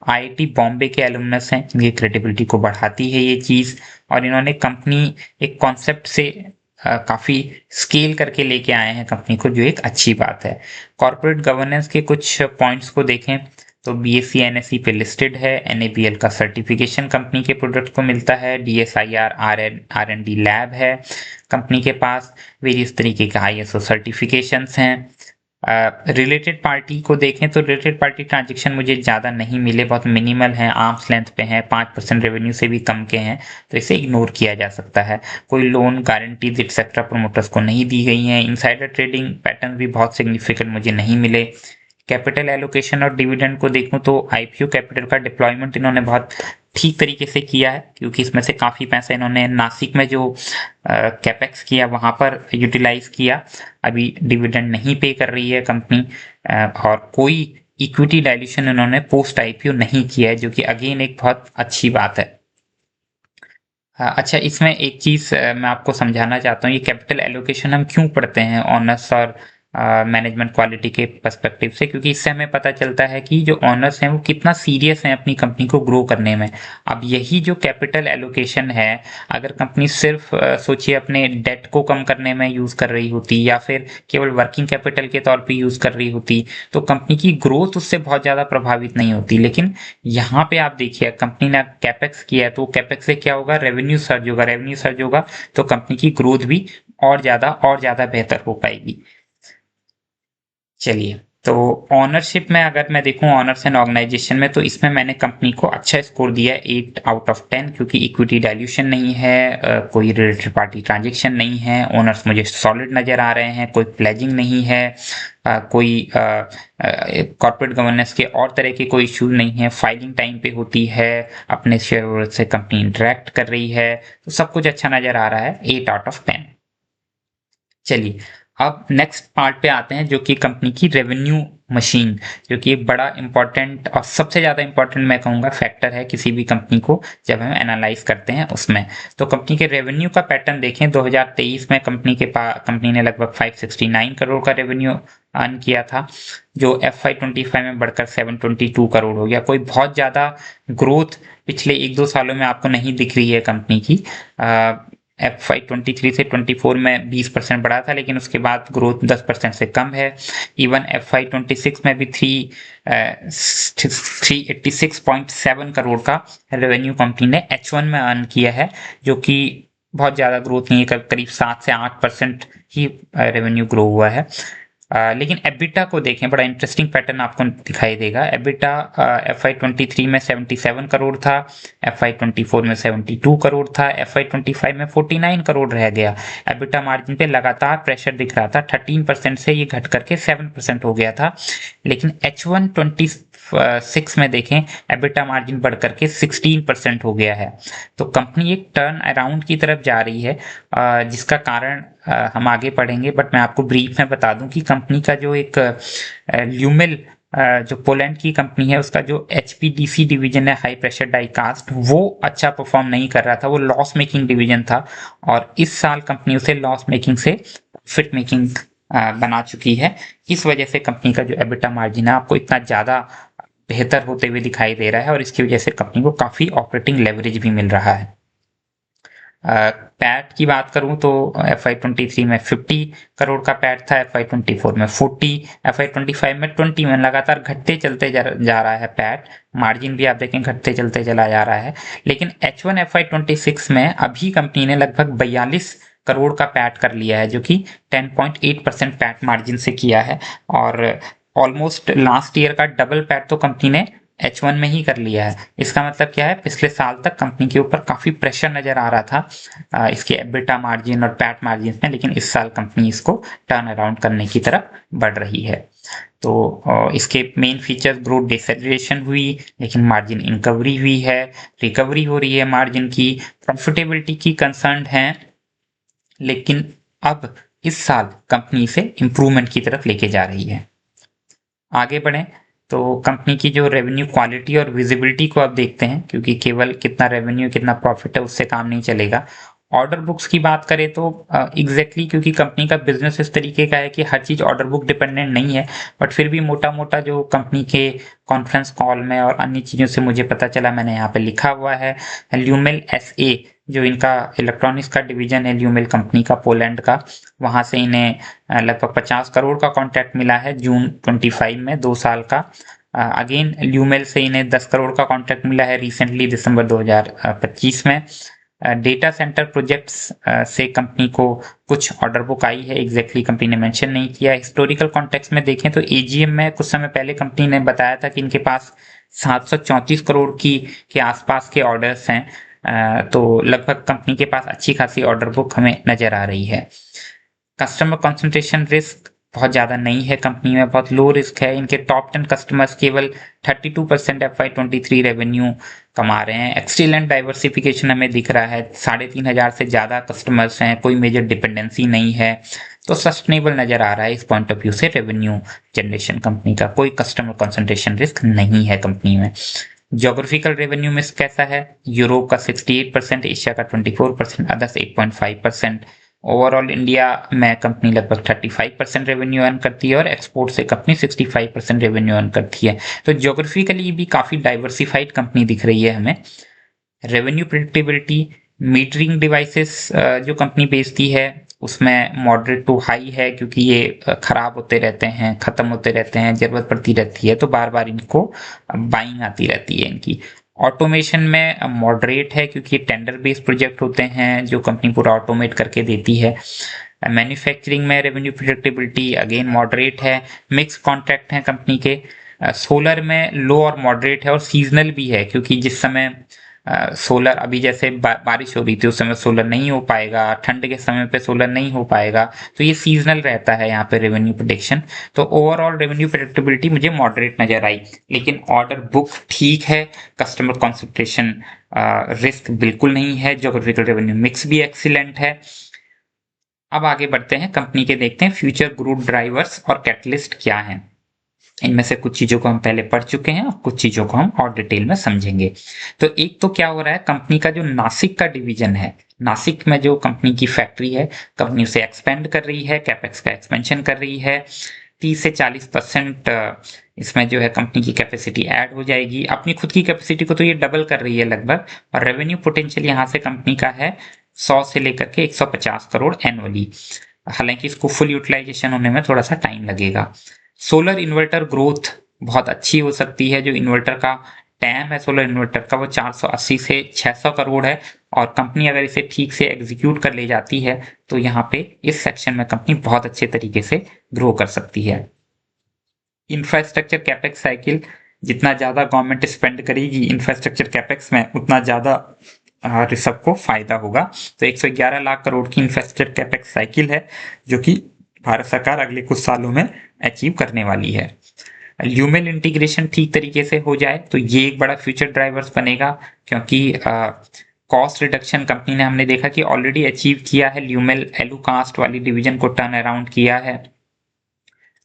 आईआईटी बॉम्बे के एलुमनस हैं, जिनकी क्रेडिबिलिटी को बढ़ाती है ये चीज़। और इन्होंने कंपनी एक कॉन्सेप्ट से काफ़ी स्केल करके लेके आए हैं कंपनी को, जो एक अच्छी बात है। कॉर्पोरेट गवर्नेंस के कुछ पॉइंट्स को देखें तो BSE NSE पे लिस्टेड है। NABL का सर्टिफिकेशन कंपनी के प्रोडक्ट को मिलता है। DSIR R&D लैब है कंपनी के पास। वेरियस तरीके के ISO सर्टिफिकेशंस हैं। रिलेटेड पार्टी को देखें तो रिलेटेड पार्टी ट्रांजेक्शन मुझे ज़्यादा नहीं मिले, बहुत मिनिमल हैं, आर्म्स लेंथ पे हैं, 5% रेवेन्यू से भी कम के हैं, तो इसे इग्नोर किया जा सकता है। कोई लोन गारंटीज एक्सेट्रा प्रमोटर्स को नहीं दी गई हैं। इनसाइडर ट्रेडिंग पैटर्न भी बहुत सिग्निफिकेंट मुझे नहीं मिले। कैपिटल एलोकेशन और डिविडेंड को देखूं तो आईपीओ कैपिटल का डिप्लॉयमेंट इन्होंने बहुत ठीक तरीके से किया है, क्योंकि इसमें से काफ़ी पैसा इन्होंने नासिक में जो कैपेक्स किया वहां पर यूटिलाइज किया। अभी डिविडेंड नहीं पे कर रही है कंपनी, और कोई इक्विटी डाइल्यूशन इन्होंने पोस्ट आईपीओ नहीं किया है, जो कि अगेन एक बहुत अच्छी बात है। अच्छा, इसमें एक चीज़ मैं आपको समझाना चाहता हूँ, ये कैपिटल एलोकेशन हम क्यों पढ़ते हैं ऑनर्स और मैनेजमेंट क्वालिटी के पर्सपेक्टिव से, क्योंकि इससे हमें पता चलता है कि जो ऑनर्स हैं वो कितना सीरियस हैं अपनी कंपनी को ग्रो करने में। अब यही जो कैपिटल एलोकेशन है, अगर कंपनी सिर्फ सोचिए अपने डेट को कम करने में यूज़ कर रही होती या फिर केवल वर्किंग कैपिटल के तौर पे यूज़ कर रही होती, तो कंपनी की ग्रोथ उससे बहुत ज़्यादा प्रभावित नहीं होती। लेकिन यहाँ पे आप देखिए कंपनी ने कैपेक्स किया है, तो कैपेक्स से क्या होगा, रेवेन्यू सर्ज होगा। रेवेन्यू सर्ज होगा तो कंपनी की ग्रोथ भी और ज़्यादा बेहतर हो पाएगी। चलिए, तो ऑनरशिप में अगर मैं देखूं ऑनर्स एंड ऑर्गेनाइजेशन में, तो इसमें मैंने कंपनी को अच्छा स्कोर दिया है 8/10, क्योंकि इक्विटी डाइल्यूशन नहीं है, कोई रिलेटेड पार्टी ट्रांजेक्शन नहीं है, ओनर्स मुझे सॉलिड नज़र आ रहे हैं, कोई प्लेजिंग नहीं है, कोई कॉर्पोरेट गवर्नेंस के और तरह के कोई इश्यूज नहीं है, फाइलिंग टाइम पे होती है, अपने शेयर होल्डर से कंपनी इंटरेक्ट कर रही है, तो सब कुछ अच्छा नज़र आ रहा है, 8/10। चलिए अब नेक्स्ट पार्ट पे आते हैं, जो कि कंपनी की रेवेन्यू मशीन, जो कि एक बड़ा इंपॉर्टेंट और सबसे ज़्यादा इंपॉर्टेंट मैं कहूँगा फैक्टर है किसी भी कंपनी को जब हम एनालाइज करते हैं उसमें। तो कंपनी के रेवेन्यू का पैटर्न देखें, 2023 में कंपनी ने लगभग 569 करोड़ का रेवेन्यू अर्न किया था, जो FY25 में बढ़कर 722 करोड़ हो गया। कोई बहुत ज़्यादा ग्रोथ पिछले 1-2 सालों में आपको नहीं दिख रही है कंपनी की। FY23 से 24 में 20% बढ़ा था, लेकिन उसके बाद ग्रोथ 10% से कम है। इवन FY26 में भी 386.7 करोड़ का रेवेन्यू कंपनी ने H1 में अर्न किया है, जो कि बहुत ज़्यादा ग्रोथ नहीं है, करीब 7 से 8% ही रेवेन्यू ग्रो हुआ है। लेकिन एबिटा को देखें, बड़ा इंटरेस्टिंग पैटर्न आपको दिखाई देगा। एबिटा FY23 में 77 करोड़ था, FY24 में 72 करोड़ था, FY25 में 49 करोड़ रह गया। एबिटा मार्जिन पे लगातार प्रेशर दिख रहा था, 13% से ये घट करके 7% हो गया था। लेकिन H126 में देखें, एबिटा मार्जिन बढ़ करके 16% हो गया है। तो कंपनी एक टर्न अराउंड की तरफ जा रही है, जिसका कारण हम आगे पढ़ेंगे, बट मैं आपको ब्रीफ में बता दूं कि कंपनी का जो एक ल्यूमेल, जो पोलैंड की कंपनी है, उसका जो HPDC डिवीजन है, हाई प्रेशर डाई कास्ट, वो अच्छा परफॉर्म नहीं कर रहा था, वो लॉस मेकिंग डिवीजन था, और इस साल कंपनी उसे लॉस मेकिंग से प्रॉफिट मेकिंग बना चुकी है। इस वजह से कंपनी का जो एबिटा मार्जिन है आपको इतना ज़्यादा बेहतर होते हुए दिखाई दे रहा है, और इसकी वजह से कंपनी को काफ़ी ऑपरेटिंग लेवरेज भी मिल रहा है। पैट की बात करूं तो FY23 में 50 करोड़ का पैट था, FY24 में 40, FY25 में 21, लगातार घटते चलते जा रहा है पैट। मार्जिन भी आप देखें घटते चलते चला जा रहा है। लेकिन H1 FY26 में अभी कंपनी ने लगभग 42 करोड़ का पैट कर लिया है, जो कि 10.8% पैट मार्जिन से किया है, और ऑलमोस्ट लास्ट ईयर का डबल पैट तो कंपनी ने H1 में ही कर लिया है। इसका मतलब क्या है, पिछले साल तक कंपनी के ऊपर काफी प्रेशर नजर आ रहा था इसके एबिटा मार्जिन और पैट मार्जिन में, लेकिन इस साल कंपनी इसको टर्न अराउंड करने की तरफ बढ़ रही है। तो इसके मेन फीचर्स, ग्रोथ डिसेलरेशन हुई, लेकिन मार्जिन इंकवरी हुई है, रिकवरी हो रही है मार्जिन की, प्रॉफिटेबिलिटी की कंसर्न है, लेकिन अब इस साल कंपनी इसे इंप्रूवमेंट की तरफ लेके जा रही है। आगे बढ़ें तो कंपनी की जो रेवेन्यू क्वालिटी और विजिबिलिटी को आप देखते हैं, क्योंकि केवल कितना रेवेन्यू कितना प्रॉफिट है उससे काम नहीं चलेगा। ऑर्डर बुक्स की बात करें तो एग्जैक्टली क्योंकि कंपनी का बिजनेस इस तरीके का है कि हर चीज़ ऑर्डर बुक डिपेंडेंट नहीं है, बट फिर भी मोटा मोटा जो कंपनी के कॉन्फ्रेंस कॉल में और अन्य चीज़ों से मुझे पता चला, मैंने यहाँ पे लिखा हुआ है। ल्यूमेल SA, जो इनका इलेक्ट्रॉनिक्स का डिवीजन है ल्यूमेल कंपनी का पोलैंड का, वहाँ से इन्हें लगभग 50 करोड़ का कॉन्ट्रैक्ट मिला है जून 25 में, 2 साल का। अगेन ल्यूमेल से इन्हें 10 करोड़ का कॉन्ट्रैक्ट मिला है रिसेंटली दिसंबर 2025 में। डेटा सेंटर प्रोजेक्ट्स से कंपनी को कुछ ऑर्डर बुक आई है, एग्जैक्टली कंपनी ने मेंशन नहीं किया। हिस्टोरिकल कॉन्टेक्स्ट में देखें तो AGM में कुछ समय पहले कंपनी ने बताया था कि इनके पास 734 करोड़ के आसपास के ऑर्डर्स हैं, तो लगभग कंपनी के पास अच्छी खासी ऑर्डर बुक हमें नजर आ रही है। कस्टमर कंसंट्रेशन रिस्क बहुत ज़्यादा नहीं है कंपनी में, बहुत लो रिस्क है। इनके टॉप 10 कस्टमर्स केवल 32% FY23 रेवेन्यू कमा रहे हैं। एक्सीलेंट डाइवर्सिफिकेशन हमें दिख रहा है, 3,500 से ज़्यादा कस्टमर्स हैं, कोई मेजर डिपेंडेंसी नहीं है, तो सस्टेनेबल नज़र आ रहा है इस पॉइंट ऑफ व्यू से रेवेन्यू जनरेशन कंपनी का। कोई कस्टमर कंसंट्रेशन रिस्क नहीं है कंपनी में। ज्योग्राफिकल रेवेन्यू मिक्स कैसा है, यूरोप का 68%, एशिया का 24%, अदर्स 8.5%। ओवरऑल इंडिया में कंपनी लगभग 35% रेवेन्यू अर्न करती है, और एक्सपोर्ट से कंपनी 65% रेवेन्यू अर्न करती है। तो ज्योग्राफिकली भी काफ़ी डाइवर्सिफाइड कंपनी दिख रही है हमें। रेवेन्यू प्रेडिक्टेबिलिटी, मीटरिंग डिवाइसेस जो कंपनी बेचती है उसमें मॉडरेट टू हाई है, क्योंकि ये खराब होते रहते हैं, ख़त्म होते रहते हैं, ज़रूरत पड़ती रहती है, तो बार बार इनको बाइंग आती रहती है इनकी। ऑटोमेशन में मॉडरेट है, क्योंकि टेंडर बेस्ड प्रोजेक्ट होते हैं जो कंपनी पूरा ऑटोमेट करके देती है। मैन्युफैक्चरिंग में रेवेन्यू प्रेडिक्टेबिलिटी अगेन मॉडरेट है, मिक्स कॉन्ट्रैक्ट हैं कंपनी के। सोलर में लो और मॉडरेट है और सीजनल भी है, क्योंकि जिस समय सोलर अभी जैसे बारिश हो रही थी उस समय सोलर नहीं हो पाएगा, ठंड के समय पे सोलर नहीं हो पाएगा, तो ये सीजनल रहता है यहाँ पे रेवेन्यू प्रोडिक्शन। तो ओवरऑल रेवेन्यू प्रेडिक्टेबिलिटी मुझे मॉडरेट नजर आई, लेकिन ऑर्डर बुक ठीक है, कस्टमर कॉन्सेंट्रेशन रिस्क बिल्कुल नहीं है, जोग्राफिकल रेवेन्यू मिक्स भी एक्सीलेंट है। अब आगे बढ़ते हैं, कंपनी के देखते हैं फ्यूचर ग्रोथ ड्राइवर्स और कैटलिस्ट क्या हैं। इनमें से कुछ चीजों को हम पहले पढ़ चुके हैं और कुछ चीजों को हम और डिटेल में समझेंगे। तो एक तो क्या हो रहा है, कंपनी का जो नासिक का डिवीजन है, नासिक में जो कंपनी की फैक्ट्री है, कंपनी उसे एक्सपेंड कर रही है, कैपेक्स का एक्सपेंशन कर रही है। 30 से 40% इसमें जो है कंपनी की कैपेसिटी ऐड हो जाएगी। अपनी खुद की कैपेसिटी को तो ये डबल कर रही है लगभग, और रेवेन्यू पोटेंशियल यहाँ से कंपनी का है 100 से लेकर के 150 करोड़ एनुअली। हालांकि इसको फुल यूटिलाइजेशन होने में थोड़ा सा टाइम लगेगा। सोलर इन्वर्टर ग्रोथ बहुत अच्छी हो सकती है। जो इन्वर्टर का टैम है सोलर इन्वर्टर का, वो 480 से 600 करोड़ है, और कंपनी अगर इसे ठीक से एग्जीक्यूट कर ले जाती है तो यहाँ पे इस सेक्शन में कंपनी बहुत अच्छे तरीके से ग्रो कर सकती है। इंफ्रास्ट्रक्चर कैपेक्स साइकिल, जितना ज्यादा गवर्नमेंट स्पेंड करेगी इंफ्रास्ट्रक्चर कैपेक्स में, उतना ज्यादा ऋषभ को फायदा होगा। तो 111 लाख करोड़ की इंफ्रास्ट्रक्चर कैपेक्स साइकिल है, जो कि भारत सरकार अगले कुछ सालों में अचीव करने वाली है। ल्यूमेल इंटीग्रेशन ठीक तरीके से हो जाए तो ये एक बड़ा फ्यूचर ड्राइवर्स बनेगा, क्योंकि कॉस्ट रिडक्शन कंपनी ने हमने देखा कि ऑलरेडी अचीव किया है। ल्यूमेल एलुकास्ट वाली डिवीजन को टर्न अराउंड किया है।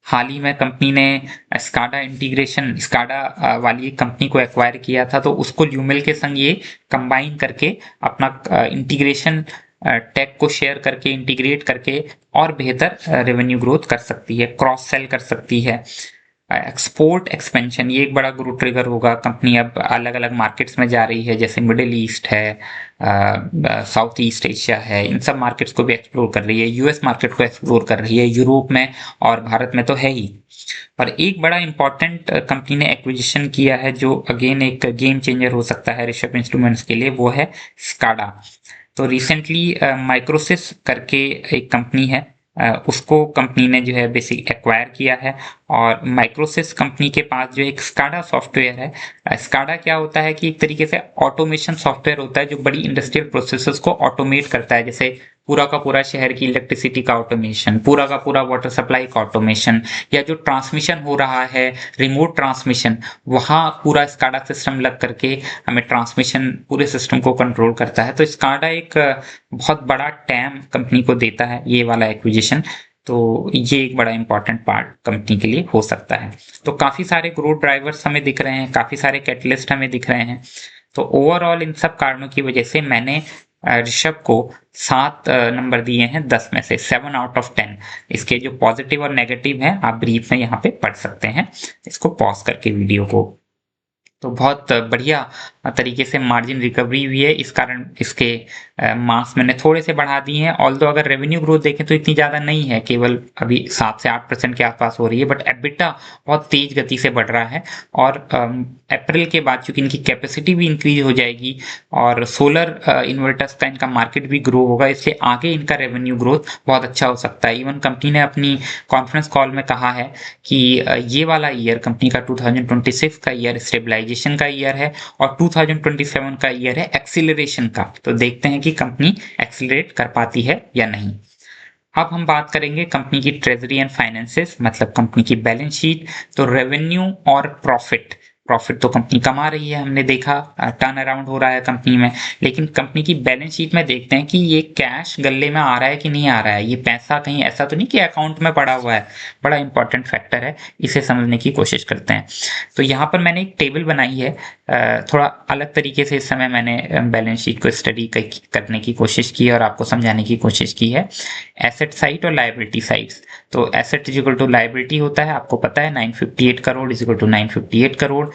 हाल ही में कंपनी ने स्काडा वाली कंपनी को एक्वायर किया था, तो उसको ल्यूमेल के संग ये कंबाइन करके अपना इंटीग्रेशन टेक को शेयर करके, इंटीग्रेट करके और बेहतर रेवेन्यू ग्रोथ कर सकती है, क्रॉस सेल कर सकती है। एक्सपोर्ट एक्सपेंशन, ये एक बड़ा ग्रोथ ट्रिगर होगा। कंपनी अब अलग अलग मार्केट्स में जा रही है, जैसे मिडिल ईस्ट है, साउथ ईस्ट एशिया है, इन सब मार्केट्स को भी एक्सप्लोर कर रही है, यूएस मार्केट को एक्सप्लोर कर रही है, यूरोप में और भारत में तो है ही। और एक बड़ा इंपॉर्टेंट कंपनी ने एक्विजिशन किया है, जो अगेन एक गेम चेंजर हो सकता है ऋषभ इंस्ट्रूमेंट्स के लिए, वो है स्काडा। तो रिसेंटली माइक्रोसिस करके एक कंपनी है, उसको कंपनी ने जो है बेसिक एक्वायर किया है, और माइक्रोसिस कंपनी के पास जो एक स्काडा सॉफ्टवेयर है। स्काडा क्या होता है कि एक तरीके से ऑटोमेशन सॉफ्टवेयर होता है, जो बड़ी इंडस्ट्रियल प्रोसेसेस को ऑटोमेट करता है, जैसे पूरा का पूरा शहर की इलेक्ट्रिसिटी का ऑटोमेशन, पूरा का पूरा वाटर सप्लाई का ऑटोमेशन, या जो ट्रांसमिशन हो रहा है रिमोट ट्रांसमिशन, वहां पूरा स्काडा सिस्टम लग करके हमें ट्रांसमिशन पूरे सिस्टम को कंट्रोल करता है। तो स्काडा एक बहुत बड़ा टैम कंपनी को देता है ये वाला एक्विजिशन। तो ये एक बड़ा इंपॉर्टेंट पार्ट कंपनी के लिए हो सकता है। तो काफी सारे ग्रोथ ड्राइवर्स हमें दिख रहे हैं, काफी सारे कैटलिस्ट हमें दिख रहे हैं। तो ओवरऑल इन सब कारणों की वजह से मैंने ऋषभ को 7 नंबर दिए हैं 10 में से, 7 आउट ऑफ 10। इसके जो पॉजिटिव और नेगेटिव हैं आप ब्रीफ में यहाँ पे पढ़ सकते हैं, इसको पॉज करके वीडियो को। तो बहुत बढ़िया तरीके से मार्जिन रिकवरी हुई है, इस कारण इसके मार्क्स मैंने थोड़े से बढ़ा दिए हैं। ऑल्दो अगर रेवेन्यू ग्रोथ देखें तो इतनी ज़्यादा नहीं है, केवल अभी 7 से 8% के आसपास हो रही है, बट एबिटा बहुत तेज गति से बढ़ रहा है। और अप्रैल के बाद चूंकि इनकी कैपेसिटी भी इंक्रीज हो जाएगी और सोलर इन्वर्टर्स का इनका मार्केट भी ग्रो होगा, इसलिए आगे इनका रेवेन्यू ग्रोथ बहुत अच्छा हो सकता है। इवन कंपनी ने अपनी कॉन्फ्रेंस कॉल में कहा है कि ये वाला ईयर कंपनी का 2026 का ईयर स्टेबलाइजेशन का ईयर है और 2027 का ईयर है एक्सीलरेशन का। तो देखते हैं कि कंपनी एक्सीलरेट कर पाती है या नहीं। अब हम बात करेंगे कंपनी की ट्रेजरी एंड फाइनेंसेस, मतलब कंपनी की बैलेंस शीट। तो रेवेन्यू और प्रॉफिट तो कंपनी कमा रही है, हमने देखा टर्न अराउंड हो रहा है कंपनी में। लेकिन कंपनी की बैलेंस शीट में देखते हैं कि ये कैश गले में आ रहा है कि नहीं आ रहा है, ये पैसा कहीं ऐसा तो नहीं कि अकाउंट में पड़ा हुआ है। बड़ा इंपॉर्टेंट फैक्टर है, इसे समझने की कोशिश करते हैं। तो यहाँ पर मैंने एक टेबल बनाई है, थोड़ा अलग तरीके से इस समय मैंने बैलेंस शीट को स्टडी करने की कोशिश की और आपको समझाने की कोशिश की है। एसेट साइड और लायबिलिटी साइड। तो asset is equal to liability होता है, आपको पता है 958 crore is equal to 958 crore.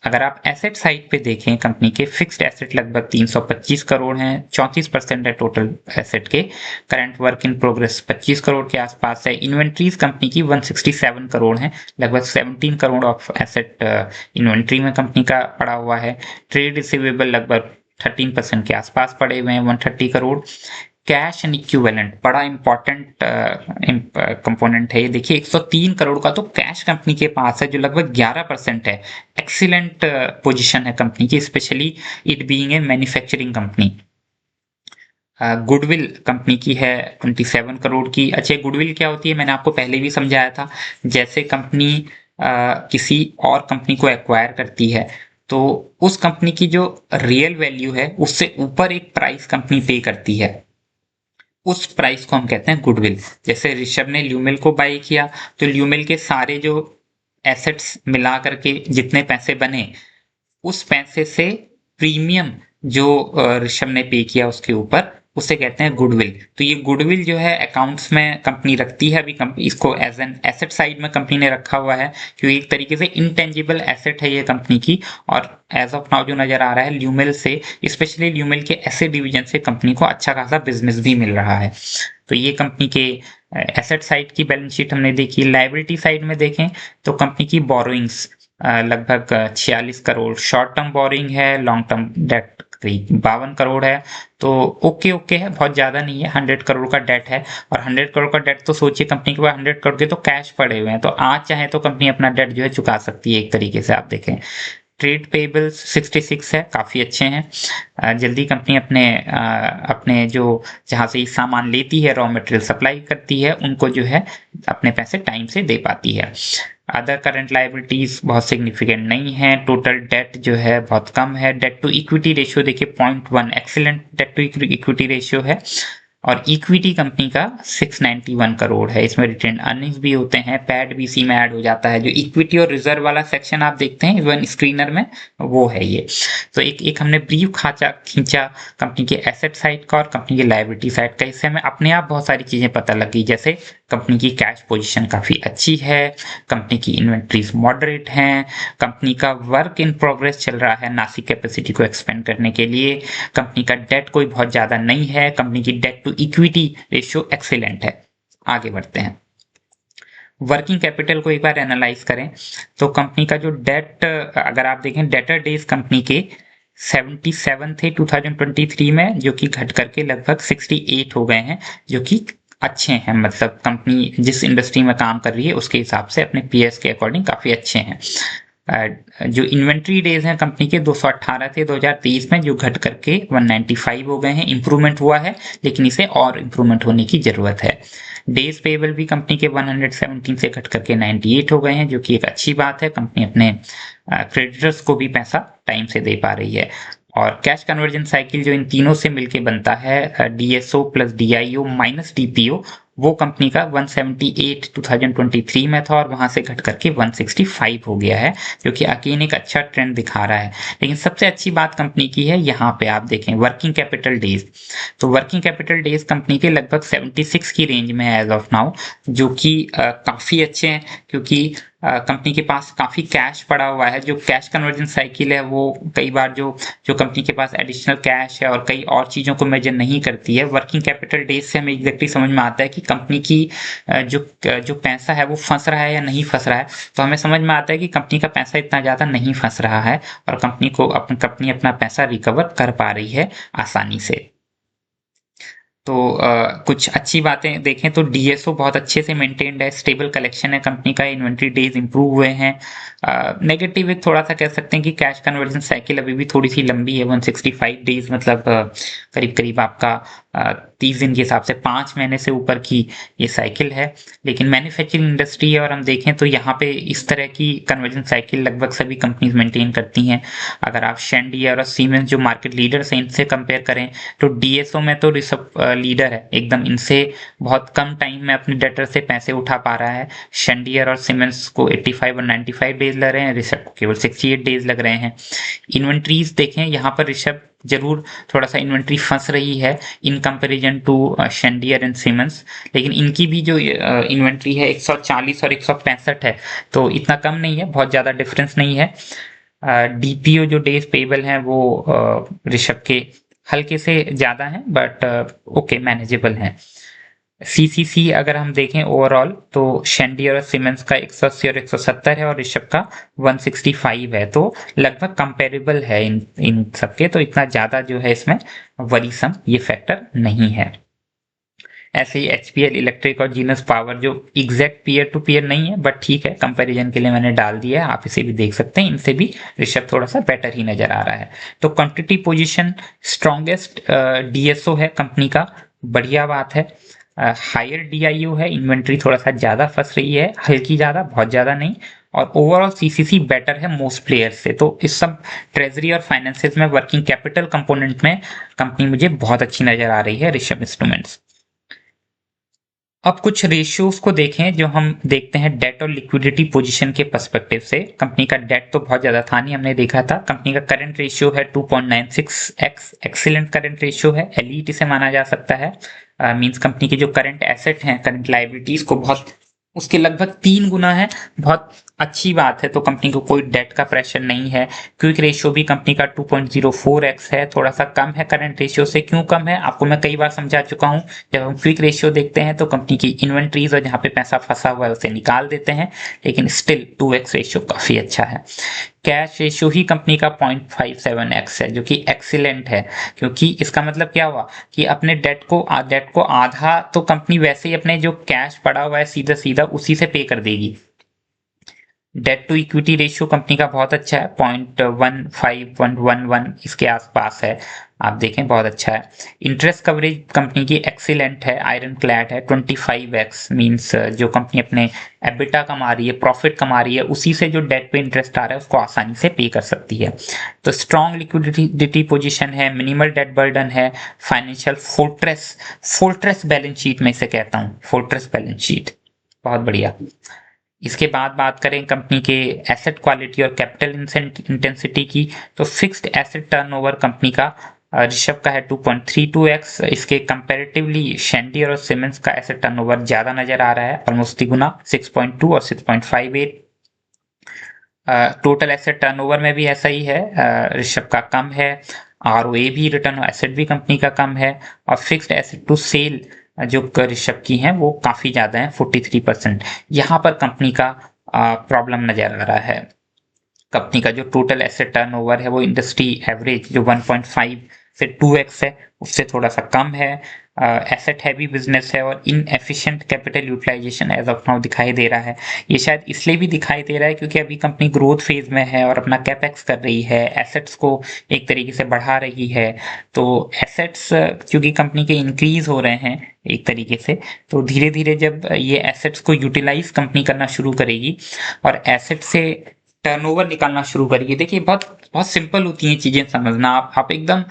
अगर आप एसेट साइड पे देखें, कंपनी के फिक्स्ड एसेट लगभग 325 करोड़ हैं, 34% है टोटल एसेट के। Current work in progress 25 crore के आसपास है। इन्वेंट्रीज कंपनी की 167 करोड़ हैं, लगभग 17 करोड़ ऑफ एसेट इन्वेंट्री में कंपनी का पड़ा हुआ है। ट्रेड रिसीवेबल लगभग 13% के आसपास पड़े हुए हैं, 130 करोड़। कैश एंड इक्विवेलेंट बड़ा इंपॉर्टेंट कंपोनेंट है ये। देखिए 103 करोड़ का तो कैश कंपनी के पास है, जो लगभग 11% है। एक्सीलेंट पोजीशन है कंपनी की, specially it being a manufacturing company. Goodwill company की है 27 करोड़ की। अच्छा, गुडविल क्या होती है मैंने आपको पहले भी समझाया था। जैसे कंपनी किसी और कंपनी को एक्वायर करती है तो उस कंपनी की जो रियल वैल्यू है उससे ऊपर एक प्राइस कंपनी पे करती है, उस प्राइस को हम कहते हैं गुडविल। जैसे ऋषभ ने ल्यूमिल को बाय किया तो ल्यूमिल के सारे जो एसेट्स मिला करके जितने पैसे बने, उस पैसे से प्रीमियम जो ऋषभ ने पे किया उसके ऊपर, उसे कहते हैं गुडविल। तो ये गुडविल जो है अकाउंट्स में कंपनी रखती है। अभी इसको एज एन एसेट साइड में कंपनी ने रखा हुआ है, क्योंकि एक तरीके से इनटेंजिबल एसेट है ये कंपनी की। और एज ऑफ नाउ जो नजर आ रहा है ल्यूमिल से, स्पेशली ल्यूमिल के ऐसे डिवीजन से कंपनी को अच्छा खासा बिजनेस भी मिल रहा है। तो ये कंपनी के एसेट साइड की बैलेंस शीट हमने देखी। लाइबिलिटी साइड में देखें तो कंपनी की बोरोइंग्स लगभग 46 करोड़ शॉर्ट टर्म बोरिंग है, लॉन्ग टर्म डेट करीब 52 करोड़ है। तो ओके ओके है, बहुत ज्यादा नहीं है। 100 करोड़ का डेट है, और 100 करोड़ का डेट तो सोचिए कंपनी के पास 100 करोड़ के तो कैश पड़े हुए हैं, तो आज चाहे तो कंपनी अपना डेट जो है चुका सकती है एक तरीके से आप देखें। ट्रेड पेबल्स 66 है, काफी अच्छे हैं। जल्दी कंपनी अपने जो जहां से सामान लेती है, रॉ मटेरियल सप्लाई करती है, उनको जो है अपने पैसे टाइम से दे पाती है। अदर करंट लाइबिलिटीज बहुत सिग्निफिकेंट नहीं है। टोटल डेट जो है बहुत कम है। डेट टू इक्विटी रेशियो देखिए 0.1, excellent debt to equity ratio है। और इक्विटी कंपनी का 691 करोड़ है। इसमें रिटेन अर्निंग्स भी होते हैं, पैड भी इसी में ऐड हो जाता है। जो इक्विटी और रिजर्व वाला सेक्शन आप देखते हैं इवन स्क्रीनर में, वो है ये। तो एक हमने ब्रीफ खींचा कंपनी के एसेट साइड का और कंपनी की लायबिलिटी साइड का। इससे हमें अपने आप बहुत सारी चीजें पता लगी, जैसे कंपनी की कैश पोजीशन काफी अच्छी है, कंपनी की इन्वेंट्रीज मॉडरेट हैं, कंपनी का वर्क इन प्रोग्रेस चल रहा है नासिक कैपेसिटी को एक्सपेंड करने के लिए, कंपनी का डेट कोई बहुत ज्यादा नहीं है, कंपनी की debt to equity ratio excellent है। आगे बढ़ते हैं, वर्किंग कैपिटल को एक बार एनालाइज करें तो कंपनी का जो डेट, अगर आप देखें डेटर डेज कंपनी के 77 थे 2023 में, जो कि घट करके लगभग 68 हो गए हैं, जो कि अच्छे हैं। मतलब कंपनी जिस इंडस्ट्री में काम कर रही है उसके हिसाब से अपने पीएस के अकॉर्डिंग काफी अच्छे हैं। जो इन्वेंट्री डेज हैं कंपनी के 218 थे 2023 में, जो घट करके 195 हो गए हैं। इंप्रूवमेंट हुआ है, लेकिन इसे और इंप्रूवमेंट होने की जरूरत है। डेज पेबल भी कंपनी के 117 से घट करके 98 हो गए हैं, जो कि एक अच्छी बात है। कंपनी अपने क्रेडिटर्स को भी पैसा टाइम से दे पा रही है। और कैश कन्वर्जन साइकिल जो इन तीनों से मिलके बनता है, DSO plus DIO minus DPO, वो कंपनी का 178 2023 में था और वहां से घट करके 165 हो गया है, जो कि अगेन एक अच्छा ट्रेंड दिखा रहा है। लेकिन सबसे अच्छी बात कंपनी की है, यहाँ पे आप देखें वर्किंग कैपिटल डेज। तो वर्किंग कैपिटल डेज कंपनी के लगभग 76 की रेंज में है एज ऑफ नाउ, जो कि काफी अच्छे हैं, क्योंकि कंपनी के पास काफी कैश पड़ा हुआ है। जो कैश कन्वर्जन साइकिल है वो कई बार जो जो कंपनी के पास एडिशनल कैश है और कई और चीजों को मेजर नहीं करती है। वर्किंग कैपिटल डेज से हमें एग्जैक्टली समझ में आता है कि कंपनी की जो पैसा है वो फंस रहा है या नहीं फंस रहा है। तो हमें समझ में आता है कि कंपनी का पैसा इतना ज्यादा नहीं फंस रहा है और कंपनी अपना पैसा रिकवर कर पा रही है आसानी से। तो कुछ अच्छी बातें देखें तो डीएसओ बहुत अच्छे से मेंटेन्ड है, स्टेबल कलेक्शन है कंपनी का, इन्वेंट्री डेज इंप्रूव हुए हैं। नेगेटिव एक थोड़ा सा कह सकते हैं कि कैश कन्वर्जन साइकिल अभी भी थोड़ी सी लंबी है, 165 डेज, मतलब करीब करीब आपका 30 दिन के हिसाब से 5 महीने से ऊपर की ये साइकिल है। लेकिन मैन्युफैक्चरिंग इंडस्ट्री है और हम देखें तो यहाँ पे इस तरह की कन्वर्जन साइकिल लगभग सभी कंपनीज मेंटेन करती हैं। अगर आप शेंडियर और सीमेंस जो मार्केट लीडर्स हैं इनसे कंपेयर करें तो डीएसओ में तो ऋषभ लीडर है एकदम, इनसे बहुत कम टाइम में अपने डेटर से पैसे उठा पा रहा है। शेंडियर और सीमेंस को 85 और 95 डेज लग रहे हैं, ऋषभ को केवल 68 डेज लग रहे हैं। इन्वेंट्रीज देखें, यहाँ पर ऋषभ जरूर थोड़ा सा इन्वेंट्री फंस रही है in comparison to Schneider and Siemens, लेकिन इनकी भी जो इन्वेंट्री है 140 और 165 है, तो इतना कम नहीं है, बहुत ज्यादा डिफरेंस नहीं है। डीपीओ जो डेज पेबल है वो ऋषभ के हल्के से ज्यादा है, बट ओके मैनेजेबल है। सीसीसी अगर हम देखें ओवरऑल तो शेंडियर और सीमेंस का 180 और 170 है और ऋषभ का 165 है, तो लगभग कंपेरेबल है इन सबके। तो इतना ज्यादा जो है इसमें वरीसम ये फैक्टर नहीं है। ऐसे ही एचपीएल इलेक्ट्रिक और जीनस पावर जो एग्जैक्ट पीयर टू पीयर नहीं है, बट ठीक है, कंपैरिजन के लिए मैंने डाल दिया है, आप इसे भी देख सकते हैं। इनसे भी ऋषभ थोड़ा सा बेटर ही नजर आ रहा है। तो क्वांटिटी पोजीशन स्ट्रॉन्गेस्ट डीएसओ है कंपनी का, बढ़िया बात है। हायर डीआईओ है, इन्वेंट्री थोड़ा सा ज्यादा फंस रही है, हल्की ज्यादा, बहुत ज्यादा नहीं। और ओवरऑल सीसीसी बेटर है मोस्ट प्लेयर्स से। तो इस सब ट्रेजरी और फाइनेंसेस में, वर्किंग कैपिटल कंपोनेंट में कंपनी मुझे बहुत अच्छी नजर आ रही है, ऋषभ इंस्ट्रूमेंट्स। अब कुछ रेशियोज को देखें जो हम देखते हैं डेट और लिक्विडिटी पोजीशन के पर्सपेक्टिव से। कंपनी का डेट तो बहुत ज्यादा था नहीं, हमने देखा था। कंपनी का करंट रेशियो है 2.96x, एक्सीलेंट करंट रेशियो है, एलीट इसे माना जा सकता है। मींस कंपनी के जो करंट एसेट हैं, करंट लाइबिलिटीज को बहुत, उसके लगभग 3 गुना है, बहुत अच्छी बात है। तो कंपनी को कोई डेट का प्रेशर नहीं है। क्विक रेशियो भी कंपनी का 2.04x है, थोड़ा सा कम है करंट रेशियो से। क्यों कम है आपको मैं कई बार समझा चुका हूं। जब हम क्विक रेशियो देखते हैं तो कंपनी की इन्वेंट्रीज और जहां पे पैसा फंसा हुआ है उसे निकाल देते हैं, लेकिन स्टिल 2x रेशियो काफी अच्छा है। कैश रेशियो ही कंपनी का 0.57x है, जो कि एक्सीलेंट है। क्योंकि इसका मतलब क्या हुआ कि अपने डेट को आधा तो कंपनी वैसे ही अपने जो कैश पड़ा हुआ है सीधा सीधा उसी से पे कर देगी। Debt to equity ratio company का बहुत अच्छा है, 0.15 इसके आसपास है, आप देखें बहुत अच्छा है। इंटरेस्ट कवरेज कंपनी की एक्सीलेंट है, आयरन क्लैड है, 25x। मींस जो कंपनी अपने एबिटा कमा रही है, प्रॉफिट कमा रही है, उसी से जो डेट पे इंटरेस्ट आ रहा है उसको आसानी से पे कर सकती है। तो स्ट्रॉन्ग लिक्विडिटी पोजीशन है, मिनिमल डेट बर्डन है, फाइनेंशियल फोर्ट्रेस बैलेंस शीट में इसे कहता हूँ, फोर्ट्रेस बैलेंस शीट, बहुत बढ़िया। इसके बाद बात करें कंपनी के एसेट क्वालिटी और कैपिटल इंटेंसिटी की, तो फिक्स्ड एसेट टर्नओवर कंपनी का ऋषभ का है 2.32x। इसके कंपैरेटिवली शेंडियर और सीमेंस का एसेट टर्नओवर ज्यादा नजर आ रहा है, ऑलमोस्ट 3 गुना, 6.2 और 6.58। टोटल एसेट टर्नओवर में भी ऐसा ही है, ऋषभ का कम है। आरओए भी, रिटर्न ऑन एसेट भी कंपनी का कम है। और फिक्स्ड एसेट टू सेल जो ऋषभ की हैं वो काफी ज्यादा है, 43%। यहाँ पर कंपनी का प्रॉब्लम नजर आ रहा है। कंपनी का जो टोटल एसेट टर्नओवर है वो इंडस्ट्री एवरेज जो 1.5 से 2x है उससे थोड़ा सा कम है। एसेट हैवी बिजनेस है और inefficient capital utilisation as of now दिखाई दे रहा है। ये शायद इसलिए भी दिखाई दे रहा है क्योंकि अभी कंपनी ग्रोथ फेज में है और अपना कैपेक्स कर रही है, एसेट्स को एक तरीके से बढ़ा रही है। तो एसेट्स क्योंकि कंपनी के इंक्रीज हो रहे हैं एक तरीके से, तो धीरे धीरे जब ये एसेट्स को यूटिलाइज कंपनी करना शुरू करेगी और एसेट से टर्नओवर निकालना शुरू करिए। देखिए बहुत बहुत सिंपल होती हैं चीजें समझना। आप एकदम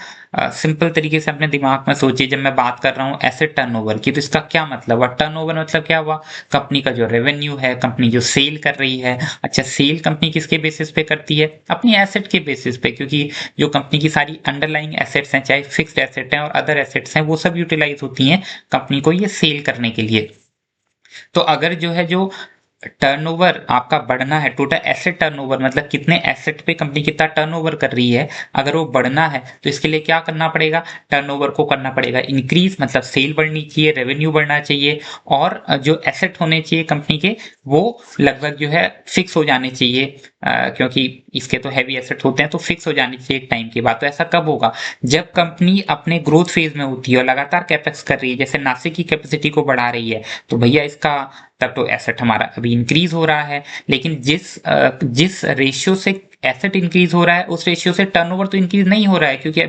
सिंपल तरीके से अपने दिमाग में सोचिए, जब मैं बात कर रहा हूँ एसेट टर्नओवर की तो इसका क्या मतलब हुआ। टर्नओवर मतलब क्या हुआ, कंपनी का जो रेवेन्यू है, कंपनी जो सेल कर रही है। अच्छा, सेल कंपनी किसके बेसिस पे करती है, अपनी एसेट के बेसिस पे, क्योंकि जो कंपनी की सारी अंडरलाइंग एसेट्स हैं, चाहे फिक्स्ड एसेट हैं और अदर एसेट्स हैं, वो सब यूटिलाइज होती हैं कंपनी को ये सेल करने के लिए। तो अगर जो है जो टर्नओवर आपका बढ़ना है, टोटल एसेट टर्नओवर मतलब कितने एसेट पे कंपनी कितना टर्नओवर कर रही है, अगर वो बढ़ना है तो इसके लिए क्या करना पड़ेगा, टर्नओवर को करना पड़ेगा इंक्रीज, मतलब सेल बढ़नी चाहिए, रेवेन्यू बढ़ना चाहिए और जो एसेट होने चाहिए कंपनी के वो लगभग जो है फिक्स हो जाने चाहिए। क्योंकि इसके तो हैवी एसेट होते हैं तो फिक्स हो जानी चाहिए एक टाइम के बाद। तो ऐसा कब होगा, जब कंपनी अपने ग्रोथ फेज में होती है और लगातार कैपेक्स कर रही है, जैसे नासिक की कैपेसिटी को बढ़ा रही है, तो भैया इसका तब तो एसेट हमारा अभी इंक्रीज हो रहा है। लेकिन जिस रेशियो से एसेट इंक्रीज हो रहा है उस रेशियो से टर्नओवर तो इंक्रीज नहीं हो रहा है, क्योंकि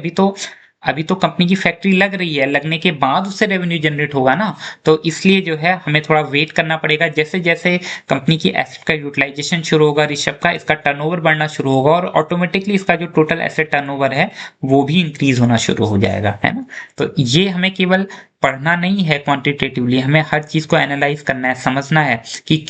अभी तो कंपनी की फैक्ट्री लग रही है, लगने के बाद उससे रेवेन्यू जनरेट होगा ना। तो इसलिए जो है हमें थोड़ा वेट करना पड़ेगा। जैसे जैसे कंपनी की एसेट का यूटिलाइजेशन शुरू होगा ऋषभ का, इसका टर्नओवर बढ़ना शुरू होगा और ऑटोमेटिकली इसका जो टोटल एसेट टर्नओवर है वो भी इंक्रीज होना शुरू हो जाएगा, है ना। तो ये हमें केवल पढ़ना नहीं है क्वांटिटेटिवली, हमें हर चीज को एनालाइज करना है, समझना है कि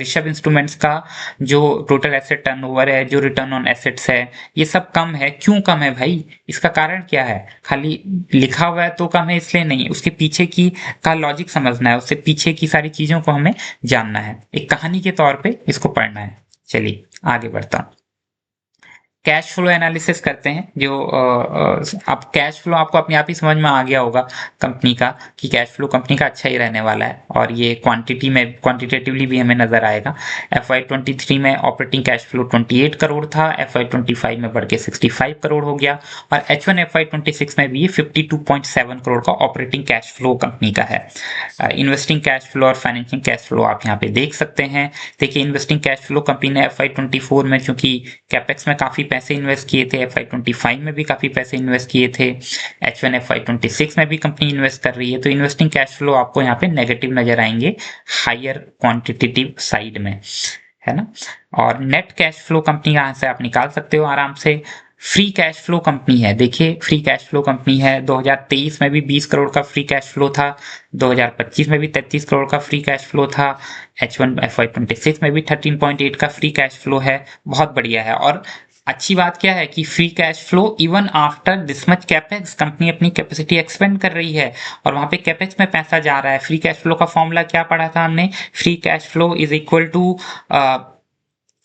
ऋषभ इंस्ट्रूमेंट्स का जो टोटल एसेट टर्नओवर है, जो रिटर्न ऑन एसेट्स है, ये सब कम है। क्यों कम है भाई, इसका कारण क्या है, खाली लिखा हुआ है तो कम है इसलिए नहीं, उसके पीछे की का लॉजिक समझना है, उससे पीछे की सारी चीजों को हमें जानना है, एक कहानी के तौर पे इसको पढ़ना है। चलिए आगे बढ़ता हूं। कैश फ्लो एनालिसिस करते हैं जो अब कैश फ्लो आपको अपने आप ही समझ में आ गया होगा कंपनी का कि कैश फ्लो कंपनी का अच्छा ही रहने वाला है और ये क्वांटिटी में क्वांटिटेटिवली भी हमें नजर आएगा। FY23 में ऑपरेटिंग कैश फ्लो 28 करोड़ था, FY25 में बढ़ के 65 करोड़ हो गया और H1 FY26 में भी ये 52.7 करोड़ का ऑपरेटिंग कैश फ्लो कंपनी का है। इन्वेस्टिंग कैश फ्लो और फाइनेंसिंग कैश फ्लो आप यहाँ पे देख सकते हैं। देखिए इन्वेस्टिंग कैश फ्लो कंपनी ने FY24 में चूंकि कैपेक्स में काफी पैसे इन्वेस्ट किए थे, FY25 में भी काफी पैसे इन्वेस्ट किए थे, H1 FY26 में भी कंपनी इन्वेस्ट कर रही है, तो इन्वेस्टिंग कैश फ्लो आपको यहाँ पे नेगेटिव नजर आएंगे हायर क्वांटिटेटिव साइड में, है ना। और नेट कैश फ्लो कंपनी यहाँ से आप निकाल सकते हो आराम से। फ्री कैश फ्लो कंपनी है, देखिए फ्री कैश फ्लो कंपनी है, 2023 में भी 20 करोड़ का फ्री कैश फ्लो था, 2025 में भी 33 करोड़ का फ्री कैश फ्लो था, H1 FY26 में भी 13.8 का फ्री कैश फ्लो है, बहुत बढ़िया है। और अच्छी बात क्या है कि free cash flow even after this much capex, company अपनी कैपेसिटी एक्सपेंड कर रही है और वहां पे कैपेक्स में पैसा जा रहा है। फ्री कैश फ्लो का फॉर्मूला क्या पढ़ा था हमने, free cash flow is equal to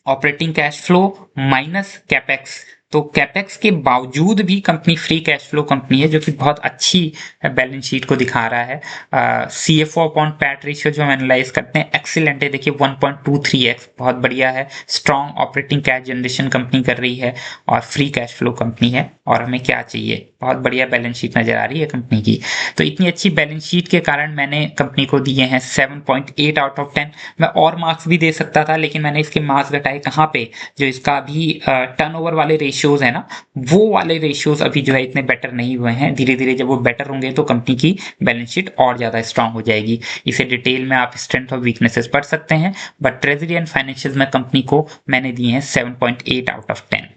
operating cash flow minus capex. तो कैपेक्स के बावजूद भी company free cash flow company है, जो कि बहुत अच्छी बैलेंस शीट को दिखा रहा है। CFO अपॉन पैट रेशियो जो हम एनालाइज करते हैं एक्सीलेंट है, देखिए 1.23x, बहुत बढ़िया है। Strong operating cash generation company कर रही है और फ्री कैश फ्लो कंपनी है, और हमें क्या चाहिए, बहुत बढ़िया बैलेंस शीट नजर आ रही है कंपनी की। तो इतनी अच्छी बैलेंस शीट के कारण मैंने कंपनी को दिए हैं 7.8 आउट ऑफ 10। मैं और मार्क्स भी दे सकता था, लेकिन मैंने इसके मार्क्स घटाए कहाँ पे, जो इसका अभी टर्नओवर वाले रेशियोज है ना, वो वाले रेशियोज अभी जो है इतने बेटर नहीं हुए हैं। धीरे धीरे जब वो बेटर होंगे तो कंपनी की बैलेंस शीट और ज्यादा स्ट्रांग हो जाएगी। इसे डिटेल में आप स्ट्रेंथ और वीकनेसेस पढ़ सकते हैं, बट ट्रेजरी एंड फाइनेंशियल में कंपनी को मैंने दिए हैं 7.8 आउट ऑफ 10।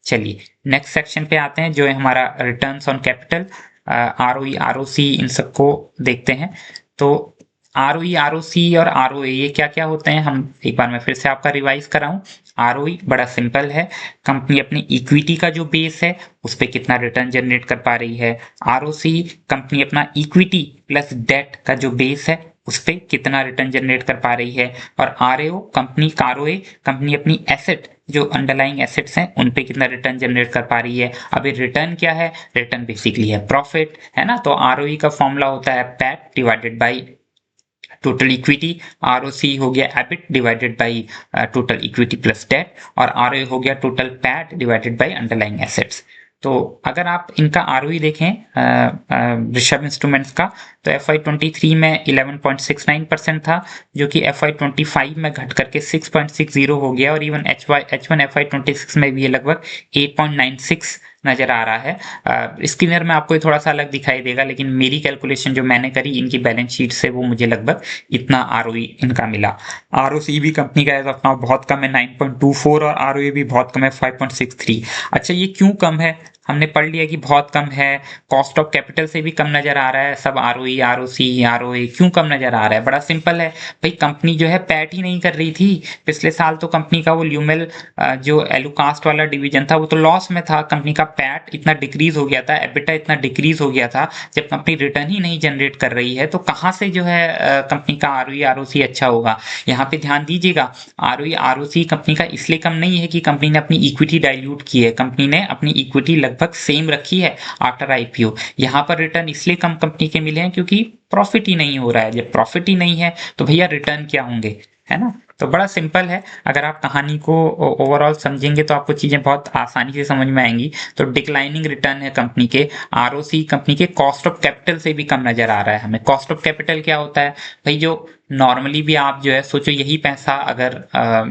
चलिए नेक्स्ट सेक्शन पे आते हैं, जो है हमारा returns on capital, ROE ROC, इन सबको देखते हैं। तो ROE ROC और ROA ये क्या क्या होते हैं, हम एक बार मैं फिर से आपका रिवाइज कराऊं। ROE बड़ा सिंपल है, कंपनी अपनी इक्विटी का जो बेस है उस पर कितना रिटर्न जनरेट कर पा रही है। ROC कंपनी अपना इक्विटी प्लस डेट का जो बेस है उस पर कितना रिटर्न जनरेट कर पा रही है। और RAO कंपनी का ROA कंपनी अपनी एसेट जो अंडरलाइंग एसेट्स हैं उन पे कितना रिटर्न जनरेट कर पा रही है। अभी रिटर्न क्या है, रिटर्न बेसिकली है प्रॉफिट, है ना। तो ROE का फॉर्मूला होता है PAT divided by total equity, ROC हो गया EBIT divided by total equity plus debt, और ROA हो गया total PAT divided by underlying assets. तो अगर आप इनका ROE देखें ऋषभ इंस्ट्रूमेंट्स का, तो FY23 में 11.69% था, जो कि FY25 में घट करके 6.60 हो गया, और इवन H1 FY26 में भी ये लगभग 8.96 नजर आ रहा है। स्क्रीनर में आपको थोड़ा सा अलग दिखाई देगा, लेकिन मेरी कैलकुलेशन जो मैंने करी इनकी बैलेंस शीट से, वो मुझे लगभग इतना ROE इनका मिला। ROC भी कंपनी का एज ऑफ नाउ बहुत कम है 9.24, और ROA भी बहुत कम है 5.63। अच्छा ये क्यों कम है, हमने पढ़ लिया कि बहुत कम है, कॉस्ट ऑफ कैपिटल से भी कम नजर आ रहा है सब, ROE ROC ROA क्यों कम नजर आ रहा है, बड़ा सिंपल है भाई, कंपनी जो है पैट ही नहीं कर रही थी। पिछले साल तो कंपनी का वो ल्यूमेल जो एलुकास्ट वाला डिवीजन था वो तो लॉस में था, कंपनी का पैट इतना डिक्रीज हो गया था, एबिटा इतना डिक्रीज हो गया था। जब कंपनी रिटर्न ही नहीं जनरेट कर रही है तो कहां से जो है कंपनी का ROE ROC अच्छा होगा। यहाँ पे ध्यान दीजिएगा, ROE ROC कंपनी का इसलिए कम नहीं है कि कंपनी ने अपनी इक्विटी डाइल्यूट की है, कंपनी ने अपनी इक्विटी लगभग सेम रखी है आफ्टर IPO। यहाँ पर रिटर्न इसलिए कम कंपनी के मिले हैं क्योंकि प्रॉफिट ही नहीं हो रहा है। जब प्रॉफिट ही नहीं है तो भैया रिटर्न क्या होंगे, है ना। तो बड़ा सिंपल है, अगर आप कहानी को ओवरऑल समझेंगे तो आपको चीजें बहुत आसानी से समझ में आएंगी। तो डिक्लाइनिंग रिटर्न है कंपनी के, ROC कंपनी के कॉस्ट ऑफ कैपिटल से भी कम नजर आ रहा है हमें। कॉस्ट ऑफ कैपिटल क्या होता है भाई, जो नॉर्मली भी आप जो है सोचो, यही पैसा अगर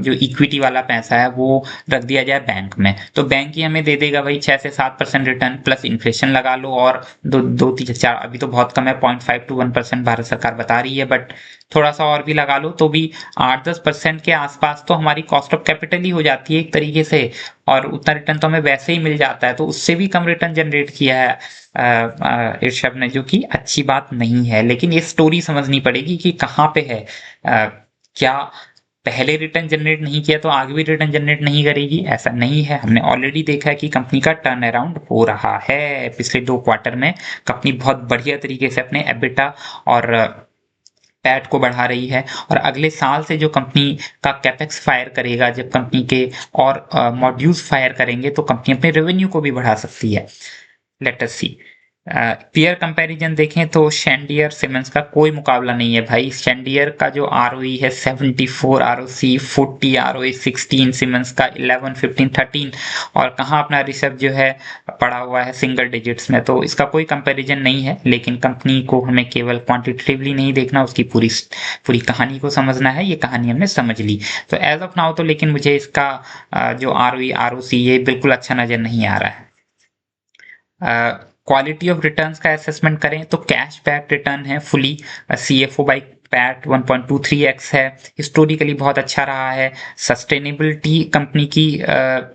जो इक्विटी वाला पैसा है वो रख दिया जाए बैंक में, तो बैंक ही हमें दे देगा भाई 6 से 7% रिटर्न, प्लस इन्फ्लेशन लगा लो और दो तीन चार, अभी तो बहुत कम है 0.5 to 1% भारत सरकार बता रही है, बट थोड़ा सा और भी लगा लो तो भी 8-10% के आसपास तो हमारी कॉस्ट ऑफ कैपिटल ही हो जाती है एक तरीके से, और उतना रिटर्न तो हमें वैसे ही मिल जाता है। तो उससे भी कम रिटर्न जनरेट किया है ऋषभ ने, जो कि अच्छी बात नहीं है। लेकिन ये स्टोरी समझनी पड़ेगी कि कहाँ पे है, क्या पहले रिटर्न जनरेट नहीं किया तो आगे भी रिटर्न जनरेट नहीं करेगी, ऐसा नहीं है। हमने ऑलरेडी देखा है कि कंपनी का टर्न अराउंड हो रहा है, पिछले 2 क्वार्टर में कंपनी बहुत बढ़िया तरीके से अपने एबिटा और पैट को बढ़ा रही है, और अगले साल से जो कंपनी का कैपेक्स फायर करेगा, जब कंपनी के और मॉड्यूल्स फायर करेंगे तो कंपनी अपने रेवेन्यू को भी बढ़ा सकती है। लेट अस सी। पीयर कंपैरिजन देखें तो शेंडियर सिमेंस का कोई मुकाबला नहीं है भाई। शेंडियर का जो आरओई है 74, आरओसी 40, आरओई 16, सिमेंस का 11, 15, 13, और कहाँ अपना ऋषभ जो है पड़ा हुआ है सिंगल डिजिट्स में। तो इसका कोई कंपैरिजन नहीं है, लेकिन कंपनी को हमें केवल क्वांटिटेटिवली नहीं देखना, उसकी पूरी पूरी कहानी को समझना है। ये कहानी हमने समझ ली। तो एज ऑफ नाउ तो लेकिन मुझे इसका जो आरओई आरओसी ये बिल्कुल अच्छा नजर नहीं आ रहा है। क्वालिटी ऑफ रिटर्न्स का असेसमेंट करें तो कैश बैक रिटर्न है fully, CFO by PAT 1.23x है, हिस्टोरिकली बहुत अच्छा रहा है। सस्टेनेबिलिटी कंपनी की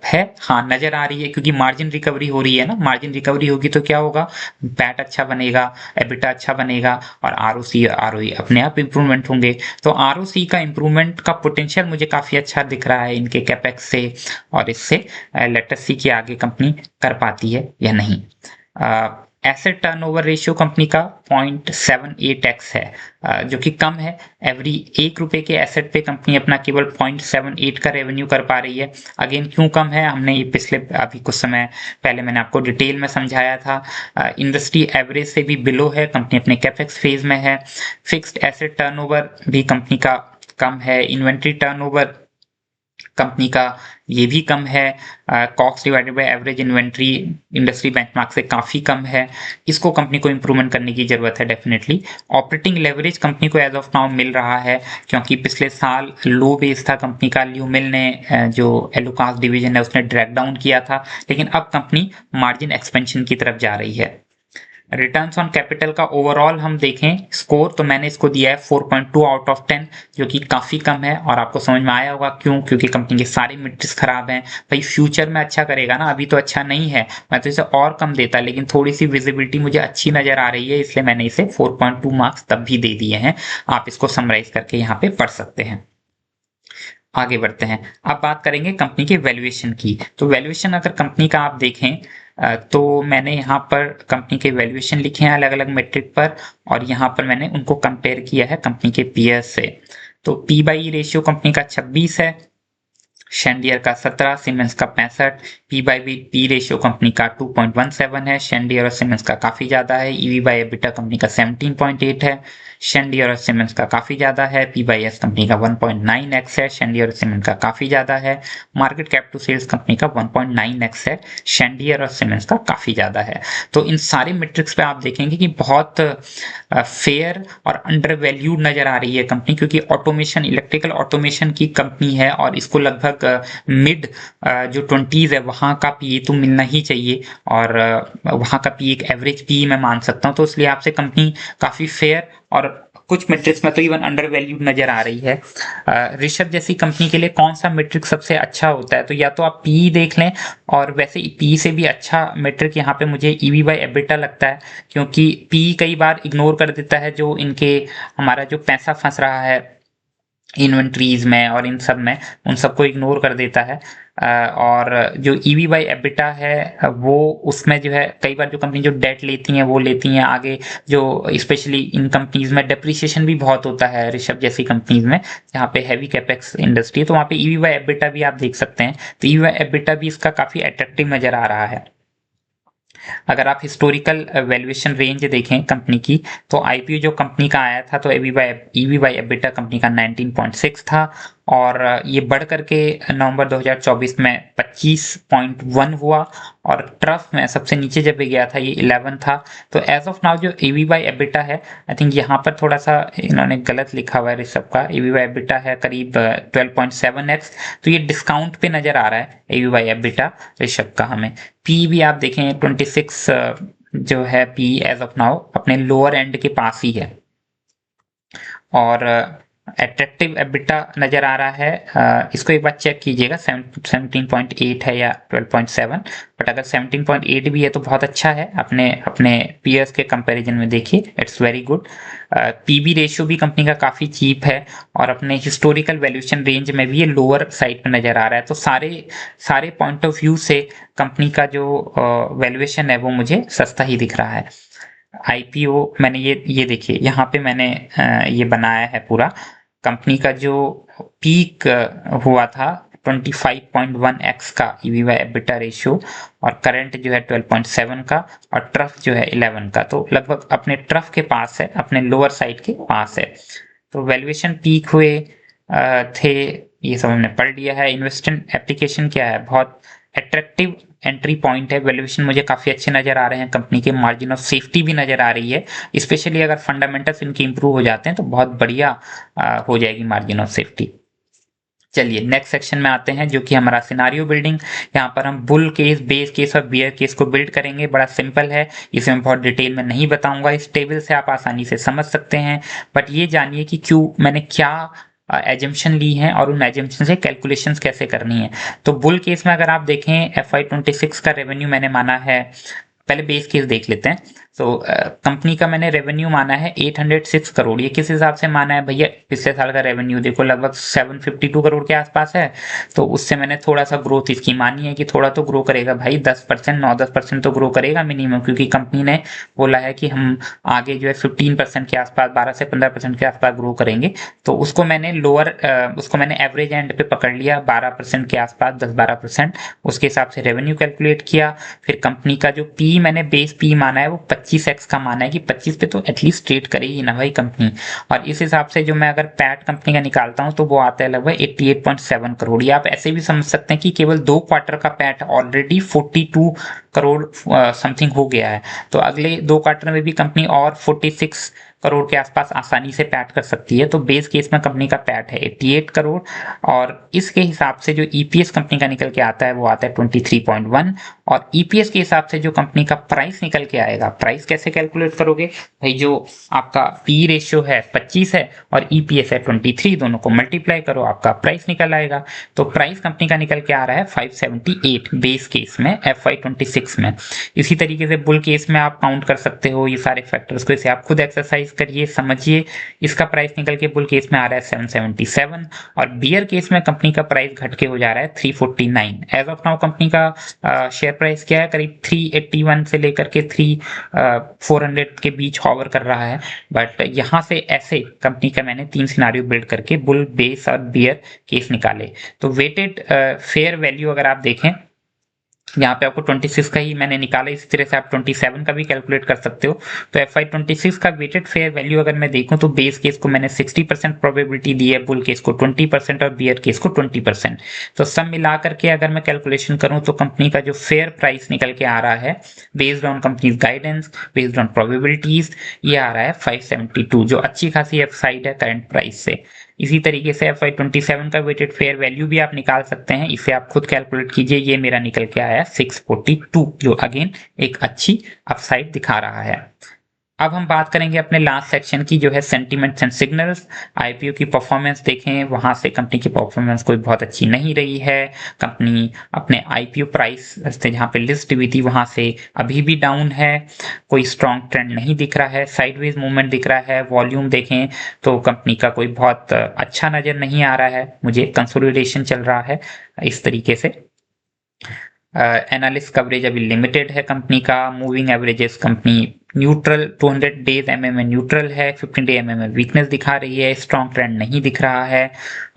है, हाँ नजर आ रही है, क्योंकि मार्जिन रिकवरी हो रही है ना। मार्जिन रिकवरी होगी तो क्या होगा, पैट अच्छा बनेगा, एबिटा अच्छा बनेगा, और आरओसी आरओई अपने आप इंप्रूवमेंट होंगे। तो आरओसी का इंप्रूवमेंट का पोटेंशियल मुझे काफी अच्छा दिख रहा है इनके कैपेक्स से, और इससे लेट अस सी कि आगे कंपनी कर पाती है या नहीं। एसेट टर्नओवर रेशियो कंपनी का 0.78x है, जो कि कम है। एवरी 1 रुपए के एसेट पे कंपनी अपना केवल 0.78 का रेवेन्यू कर पा रही है। अगेन क्यों कम है, हमने ये पिछले अभी कुछ समय पहले मैंने आपको डिटेल में समझाया था। इंडस्ट्री एवरेज से भी बिलो है, कंपनी अपने कैपेक्स फेज में है। फिक्स्ड एसेट टर्नओवर भी कंपनी का कम है। इन्वेंट्री टर्नओवर कंपनी का ये भी कम है। Cost divided by average inventory industry benchmark से काफी कम है। इसको कंपनी को इंप्रूवमेंट करने की जरूरत है डेफिनेटली। ऑपरेटिंग लेवरेज कंपनी को एज ऑफ नाउ मिल रहा है, क्योंकि पिछले साल लो बेस था कंपनी का। ल्यूमिल ने जो एलुकास डिवीजन है उसने ड्रैग डाउन किया था, लेकिन अब कंपनी मार्जिन एक्सपेंशन की तरफ जा रही है। रिटर्न्स ऑन कैपिटल का ओवरऑल हम देखें स्कोर, तो मैंने इसको दिया है 4.2 आउट ऑफ 10, जो कि काफी कम है। और आपको समझ में आया होगा क्यों, क्योंकि कंपनी के सारे मीट्रिक्स खराब हैं। भाई फ्यूचर में अच्छा करेगा ना, अभी तो अच्छा नहीं है, मैं तो इसे और कम देता, लेकिन थोड़ी सी विजिबिलिटी मुझे अच्छी नजर आ रही है, इसलिए मैंने इसे 4.2 मार्क्स तब भी दे दिए हैं। आप इसको समराइज करके यहाँ पे पढ़ सकते हैं। आगे बढ़ते हैं, अब बात करेंगे कंपनी के वैल्यूएशन की। तो वैल्यूएशन अगर कंपनी का आप देखें तो मैंने यहाँ पर कंपनी के वैल्यूएशन लिखे हैं अलग अलग मेट्रिक पर, और यहाँ पर मैंने उनको कंपेयर किया है कंपनी के पीयर्स से। तो पी बाई रेशियो कंपनी का 26 है, शेंडियर का 17, सीमेंस का 65। P by P ratio company का 2.17 है, शेंडियर और सीमेंस का काफी ज्यादा है। ईवी बाई एबिटा कंपनी का 17.8 है, शेंडियर और सीमेंस का काफी ज्यादा है। पी बाई एस कंपनी का 1.9x है, शेंडियर और सीमेंस का काफी ज्यादा है। Market cap to sales company का 1.9x है, शेंडियर और सीमेंस का काफी ज्यादा है। तो इन सारे मेट्रिक्स पे आप देखेंगे कि बहुत फेयर और अंडर वैल्यूड नजर आ रही है कंपनी, क्योंकि ऑटोमेशन, इलेक्ट्रिकल ऑटोमेशन की कंपनी है, और इसको लगभग मिड जो 20s है वहां का पी तो मिलना ही चाहिए, और वहां का पी एक एवरेज पी मैं मान सकता हूं। तो इसलिए आपसे कंपनी काफी फेयर और कुछ मेट्रिक्स में तो इवन अंडर वैल्यूड नजर आ रही है। ऋषभ जैसी कंपनी के लिए कौन सा मेट्रिक सबसे अच्छा होता है, तो या तो आप पी देख लें, और वैसे पी से भी अच्छा मेट्रिक यहाँ पे मुझे ईवी बाई एबिटा लगता है, क्योंकि पी कई बार इग्नोर कर देता है जो इनके हमारा जो पैसा फंस रहा है इन्वेंट्रीज में और इन सब में, उन सबको इग्नोर कर देता है। और जो ईवी बाई एबिटा है वो उसमें जो है कई बार जो कंपनी जो डेट लेती हैं वो लेती हैं आगे, जो स्पेशली इन कंपनीज में डेप्रिसिएशन भी बहुत होता है ऋषभ जैसी कंपनीज में, जहाँ पे हैवी कैपेक्स इंडस्ट्री है, तो वहाँ पे ईवी बाई एबिटा भी आप देख सकते हैं। तो ईवी बाई एबिटा भी इसका काफी अट्रैक्टिव नजर आ रहा है। अगर आप हिस्टोरिकल वैल्यूएशन रेंज देखें कंपनी की, तो आईपीओ जो कंपनी का आया था तो ईवी बाई एबिटा कंपनी का 19.6 था, और ये बढ़ करके नवंबर 2024 में 25.1 हुआ, और ट्रफ में सबसे नीचे जब गया था ये 11 था। तो एज ऑफ नाउ जो ईवी बाई एबिटा है, आई थिंक यहाँ पर थोड़ा सा इन्होंने गलत लिखा हुआ है ऋषभ का। ईवी बाई एबिटा है करीब 12.7x, तो ये डिस्काउंट पे नजर आ रहा है ईवी बाई एबिटा ऋषभ का हमें। पी भी आप देखें 26 जो है पी एज ऑफ नाउ अपने लोअर एंड के पास ही है, और अट्रैक्टिव एबिटा नजर आ रहा है। इसको एक बार चेक कीजिएगा 17.8 है या 12.7, बट अगर 17.8 भी है तो बहुत अच्छा है अपने अपने पीयर्स के कंपैरिजन में देखिए, it's very good. PB ratio भी कंपनी का काफी चीप है, और अपने हिस्टोरिकल वैल्यूएशन रेंज में भी ये लोअर साइड पे नजर आ रहा है। तो सारे पॉइंट ऑफ व्यू से कंपनी का जो वैल्यूएशन है वो मुझे सस्ता ही दिख रहा है। आईपीओ मैंने ये देखिए यहाँ पे मैंने ये बनाया है पूरा कंपनी का जो पीक हुआ था 25.1x का ईवी बाय एबिटा रेशियो और करंट जो है 12.7 का और ट्रफ जो है 11 का, तो लगभग अपने ट्रफ के पास है, अपने लोअर साइड के पास है। तो वैल्यूएशन पीक हुए थे, ये सब हमने पढ़ लिया है। इन्वेस्टमेंट एप्लीकेशन क्या है, बहुत अट्रैक्टिव एंट्री पॉइंट है। वैल्यूएशन मुझे काफी अच्छे नजर आ रहे हैं, कंपनी के मार्जिन ऑफ सेफ्टी भी नजर आ रही है, स्पेशली अगर फंडामेंटल्स इनके इंप्रूव हो जाते हैं तो बहुत बढ़िया हो जाएगी मार्जिन ऑफ सेफ्टी। चलिए नेक्स्ट सेक्शन में आते हैं जो कि हमारा सिनारियो बिल्डिंग। यहाँ पर हम बुल केस, बेस केस और बियर केस को बिल्ड करेंगे। बड़ा सिंपल है, इसे मैं बहुत डिटेल में नहीं बताऊंगा, इस टेबल से आप आसानी से समझ सकते हैं। बट ये जानिए कि क्यों मैंने क्या एजम्पशन ली है और उन एजम्पशन से कैलकुलेशंस कैसे करनी है। तो बुल केस में अगर आप देखें FY26 का रेवेन्यू मैंने माना है, पहले बेस केस देख लेते हैं। तो कंपनी का मैंने रेवेन्यू माना है 806 करोड़। ये किस हिसाब से माना है भैया, पिछले साल का रेवेन्यू देखो लगभग 752 करोड़ के आसपास है, तो उससे मैंने थोड़ा सा ग्रोथ इसकी मानी है कि थोड़ा तो ग्रो करेगा भाई, 10%, 9-10% तो ग्रो करेगा मिनिमम, क्योंकि कंपनी ने बोला है कि हम आगे जो है 15% के आसपास, 12 से 15% के आसपास ग्रो करेंगे। तो उसको मैंने उसको मैंने एवरेज एंड पे पकड़ लिया, 12% के आसपास, 10-12%, उसके हिसाब से रेवेन्यू कैलकुलेट किया। फिर कंपनी का जो पी मैंने बेस पी माना है वो 25x का माना है कि 25 पे तो एटलीस्ट ट्रेड करेगी ना भाई कंपनी। और इस हिसाब से जो मैं अगर पैट कंपनी का निकालता हूं तो वो आता है लगभग 88.7 करोड़। या आप ऐसे भी समझ सकते हैं कि केवल 2 क्वार्टर का पैट ऑलरेडी 42 करोड़ समथिंग हो गया है। तो अगले 2 क्वार्टर में भी कंपनी और 46 करोड़ के आसपास आसानी से पैट कर सकती है। तो बेस केस में कंपनी का पैट है 88 करोड़ और इसके हिसाब से जो ईपीएस कंपनी का निकल के आता है वो आता है 23.1। और ईपीएस के हिसाब से जो कंपनी का प्राइस निकल के आएगा, प्राइस कैसे कैलकुलेट करोगे भाई, जो आपका पी रेशियो है 25 है और ईपीएस है 23, दोनों को मल्टीप्लाई करो, आपका प्राइस निकल आएगा। तो प्राइस कंपनी का निकल के आ रहा है 578 बेस केस में FY26 में। इसी तरीके से बुल केस में आप काउंट कर सकते हो ये सारे फैक्टर्स को, इसे आप खुद एक्सरसाइज करिए, समझिए। इसका प्राइस निकल के बुल केस में आ रहा है 777 और बियर केस में कंपनी का प्राइस घट के हो जा रहा है 349। एज ऑफ नाउ कंपनी का शेयर प्राइस क्या है, करीब 381 से लेकर के 400 के बीच हॉवर कर रहा है। बट यहाँ से ऐसे कंपनी का मैंने 3 सिनारियो बिल्ड करके बुल, बेस और बियर केस निकाले। तो वेटेड फेयर वैल्यू अगर आप देखें, यहाँ पे आपको 26 का ही मैंने निकाला, इसी तरह से आप 27 का भी कैलकुलेट कर सकते हो। तो FY26 का वेटेड फेयर वैल्यू अगर मैं देखूं तो बेस केस को मैंने 60% प्रोबेबिलिटी दी है, बुल केस को 20% और बियर केस को 20%। तो सब मिला करके अगर मैं कैलकुलेशन करूं तो कंपनी का जो फेयर प्राइस निकल के आ रहा है based on company guidance, based on probabilities, ये आ रहा है 572, जो अच्छी खासी अपसाइड है करंट प्राइस से। इसी तरीके से FY27 का वेटेड फेयर वैल्यू भी आप निकाल सकते हैं, इसे आप खुद कैलकुलेट कीजिए। ये मेरा निकल के आया 642, जो अगेन एक अच्छी अपसाइड दिखा रहा है। अब हम बात करेंगे अपने लास्ट सेक्शन की, जो है सेंटीमेंट्स एंड सिग्नल्स। आईपीओ की परफॉर्मेंस देखें, वहां से कंपनी की परफॉर्मेंस कोई बहुत अच्छी नहीं रही है। कंपनी अपने आईपीओ प्राइस से जहां पे लिस्ट हुई थी वहां से अभी भी डाउन है, कोई स्ट्रॉन्ग ट्रेंड नहीं दिख रहा है, साइडवेज मूवमेंट दिख रहा है। वॉल्यूम देखें तो कंपनी का कोई बहुत अच्छा नजर नहीं आ रहा है मुझे, कंसोलिडेशन चल रहा है इस तरीके से। एनालिस्ट कवरेज अभी लिमिटेड है कंपनी का। Moving averages company neutral, 200 days MA में न्यूट्रल है, 15 डे एमए में वीकनेस दिखा रही है, स्ट्रॉन्ग ट्रेंड नहीं दिख रहा है।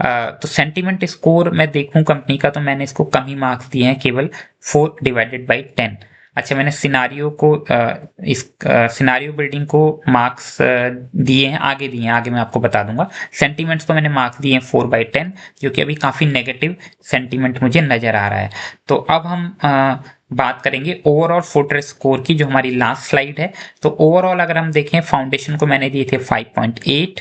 तो सेंटीमेंट स्कोर मैं देखूं कंपनी का तो मैंने इसको कम ही मार्क्स दिए हैं, केवल 4/10। अच्छा, मैंने सिनारियो को इस सिनारियो बिल्डिंग को मार्क्स दिए हैं, आगे दिए हैं, आगे मैं आपको बता दूंगा। सेंटीमेंट्स को मैंने मार्क्स दिए हैं 4/10, जो कि अभी काफी नेगेटिव सेंटीमेंट मुझे नजर आ रहा है। तो अब हम बात करेंगे ओवरऑल फोर्ट्रेस स्कोर की, जो हमारी लास्ट स्लाइड है। तो ओवरऑल अगर हम देखें, फाउंडेशन को मैंने दिए थे 5.8,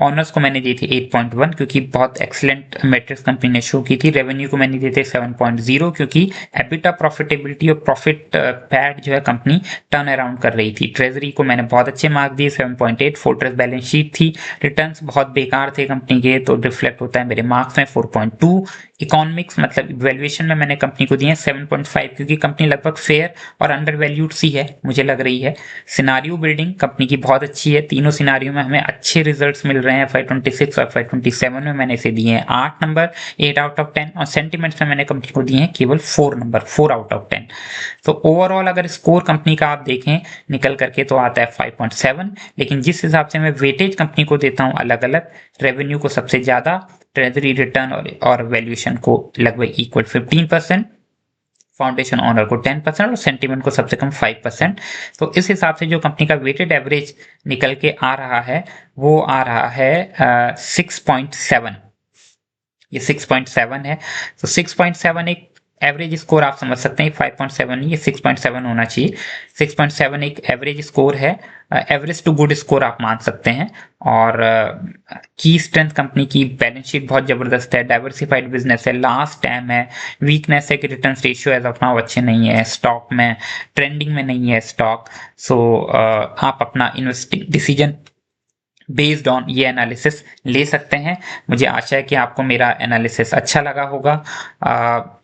ऑनर्स को मैंने दी थी 8.1, क्योंकि बहुत एक्सीलेंट मैट्रिक्स कंपनी ने शो की थी। रेवेन्यू को मैंने दिए थे 7.0, क्योंकि एबिटा प्रॉफिटेबिलिटी और प्रॉफिट पैड जो है कंपनी टर्न अराउंड कर रही थी। ट्रेजरी को मैंने बहुत अच्छे मार्क दिए 7.8, फोर्ट्रेस बैलेंस शीट थी। रिटर्न्स बहुत बेकार थे कंपनी के, तो रिफ्लेक्ट होता है मेरे मार्क्स में 4.2। इकोनॉमिक्स मतलब वैल्यूएशन में मैंने कंपनी को दिए 7.5, क्योंकि कंपनी लगभग फेयर और अंडर वैल्यूड सी है मुझे लग रही है। सिनारियो बिल्डिंग कंपनी की बहुत अच्छी है, तीनों सिनारियो में हमें अच्छे रिजल्ट्स मिल रहे हैं FY26 और FY27 में मैंने इसे दिए हैं 8 नंबर 8 आउट ऑफ 10 और सेंटिमेंट्स में मैंने कंपनी को दिए हैं केवल 4 नंबर 4 आउट ऑफ 10। तो ओवरऑल अगर स्कोर कंपनी का आप देखें निकल करके तो आता है 5.7, लेकिन जिस हिसाब से मैं वेटेज कंपनी को देता हूं अलग अलग, रेवेन्यू को सबसे ज्यादा, ट्रेजरी रिटर्न और वैल्यूएशन को लगभग इक्वल 15%, फाउंडेशन ऑनर को 10% और सेंटीमेंट को सबसे कम 5%। तो इस हिसाब से जो कंपनी का वेटेड एवरेज निकल के आ रहा है वो आ रहा है 6.7। ये 6.7 है। तो 6.7 एक एवरेज स्कोर आप समझ सकते हैं, 5.7 नहीं, ये 6.7 होना चाहिए। 6.7 एक एवरेज स्कोर है, एवरेज टू गुड स्कोर आप मान सकते हैं। और की स्ट्रेंथ कंपनी की बैलेंस शीट बहुत जबरदस्त है, डाइवर्सिफाइड बिजनेस है, लास्ट टाइम है, वीकनेस है कि return ratio as of now अच्छे नहीं है, स्टॉक में ट्रेंडिंग में नहीं है स्टॉक। सो आप अपना इन्वेस्टिंग डिसीजन बेस्ड ऑन ये एनालिसिस ले सकते हैं। मुझे आशा है कि आपको मेरा एनालिसिस अच्छा लगा होगा।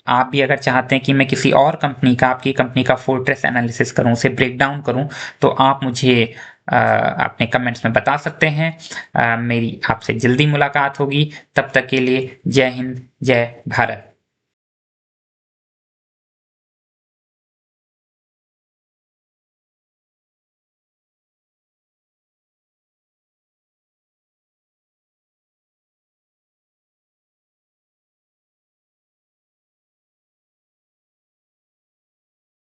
आप भी अगर चाहते हैं कि मैं किसी और कंपनी का, आपकी कंपनी का फोर्ट्रेस एनालिसिस करूं, उसे ब्रेक डाउन करूं, तो आप मुझे अपने कमेंट्स में बता सकते हैं। मेरी आपसे जल्दी मुलाकात होगी, तब तक के लिए जय हिंद, जय भारत।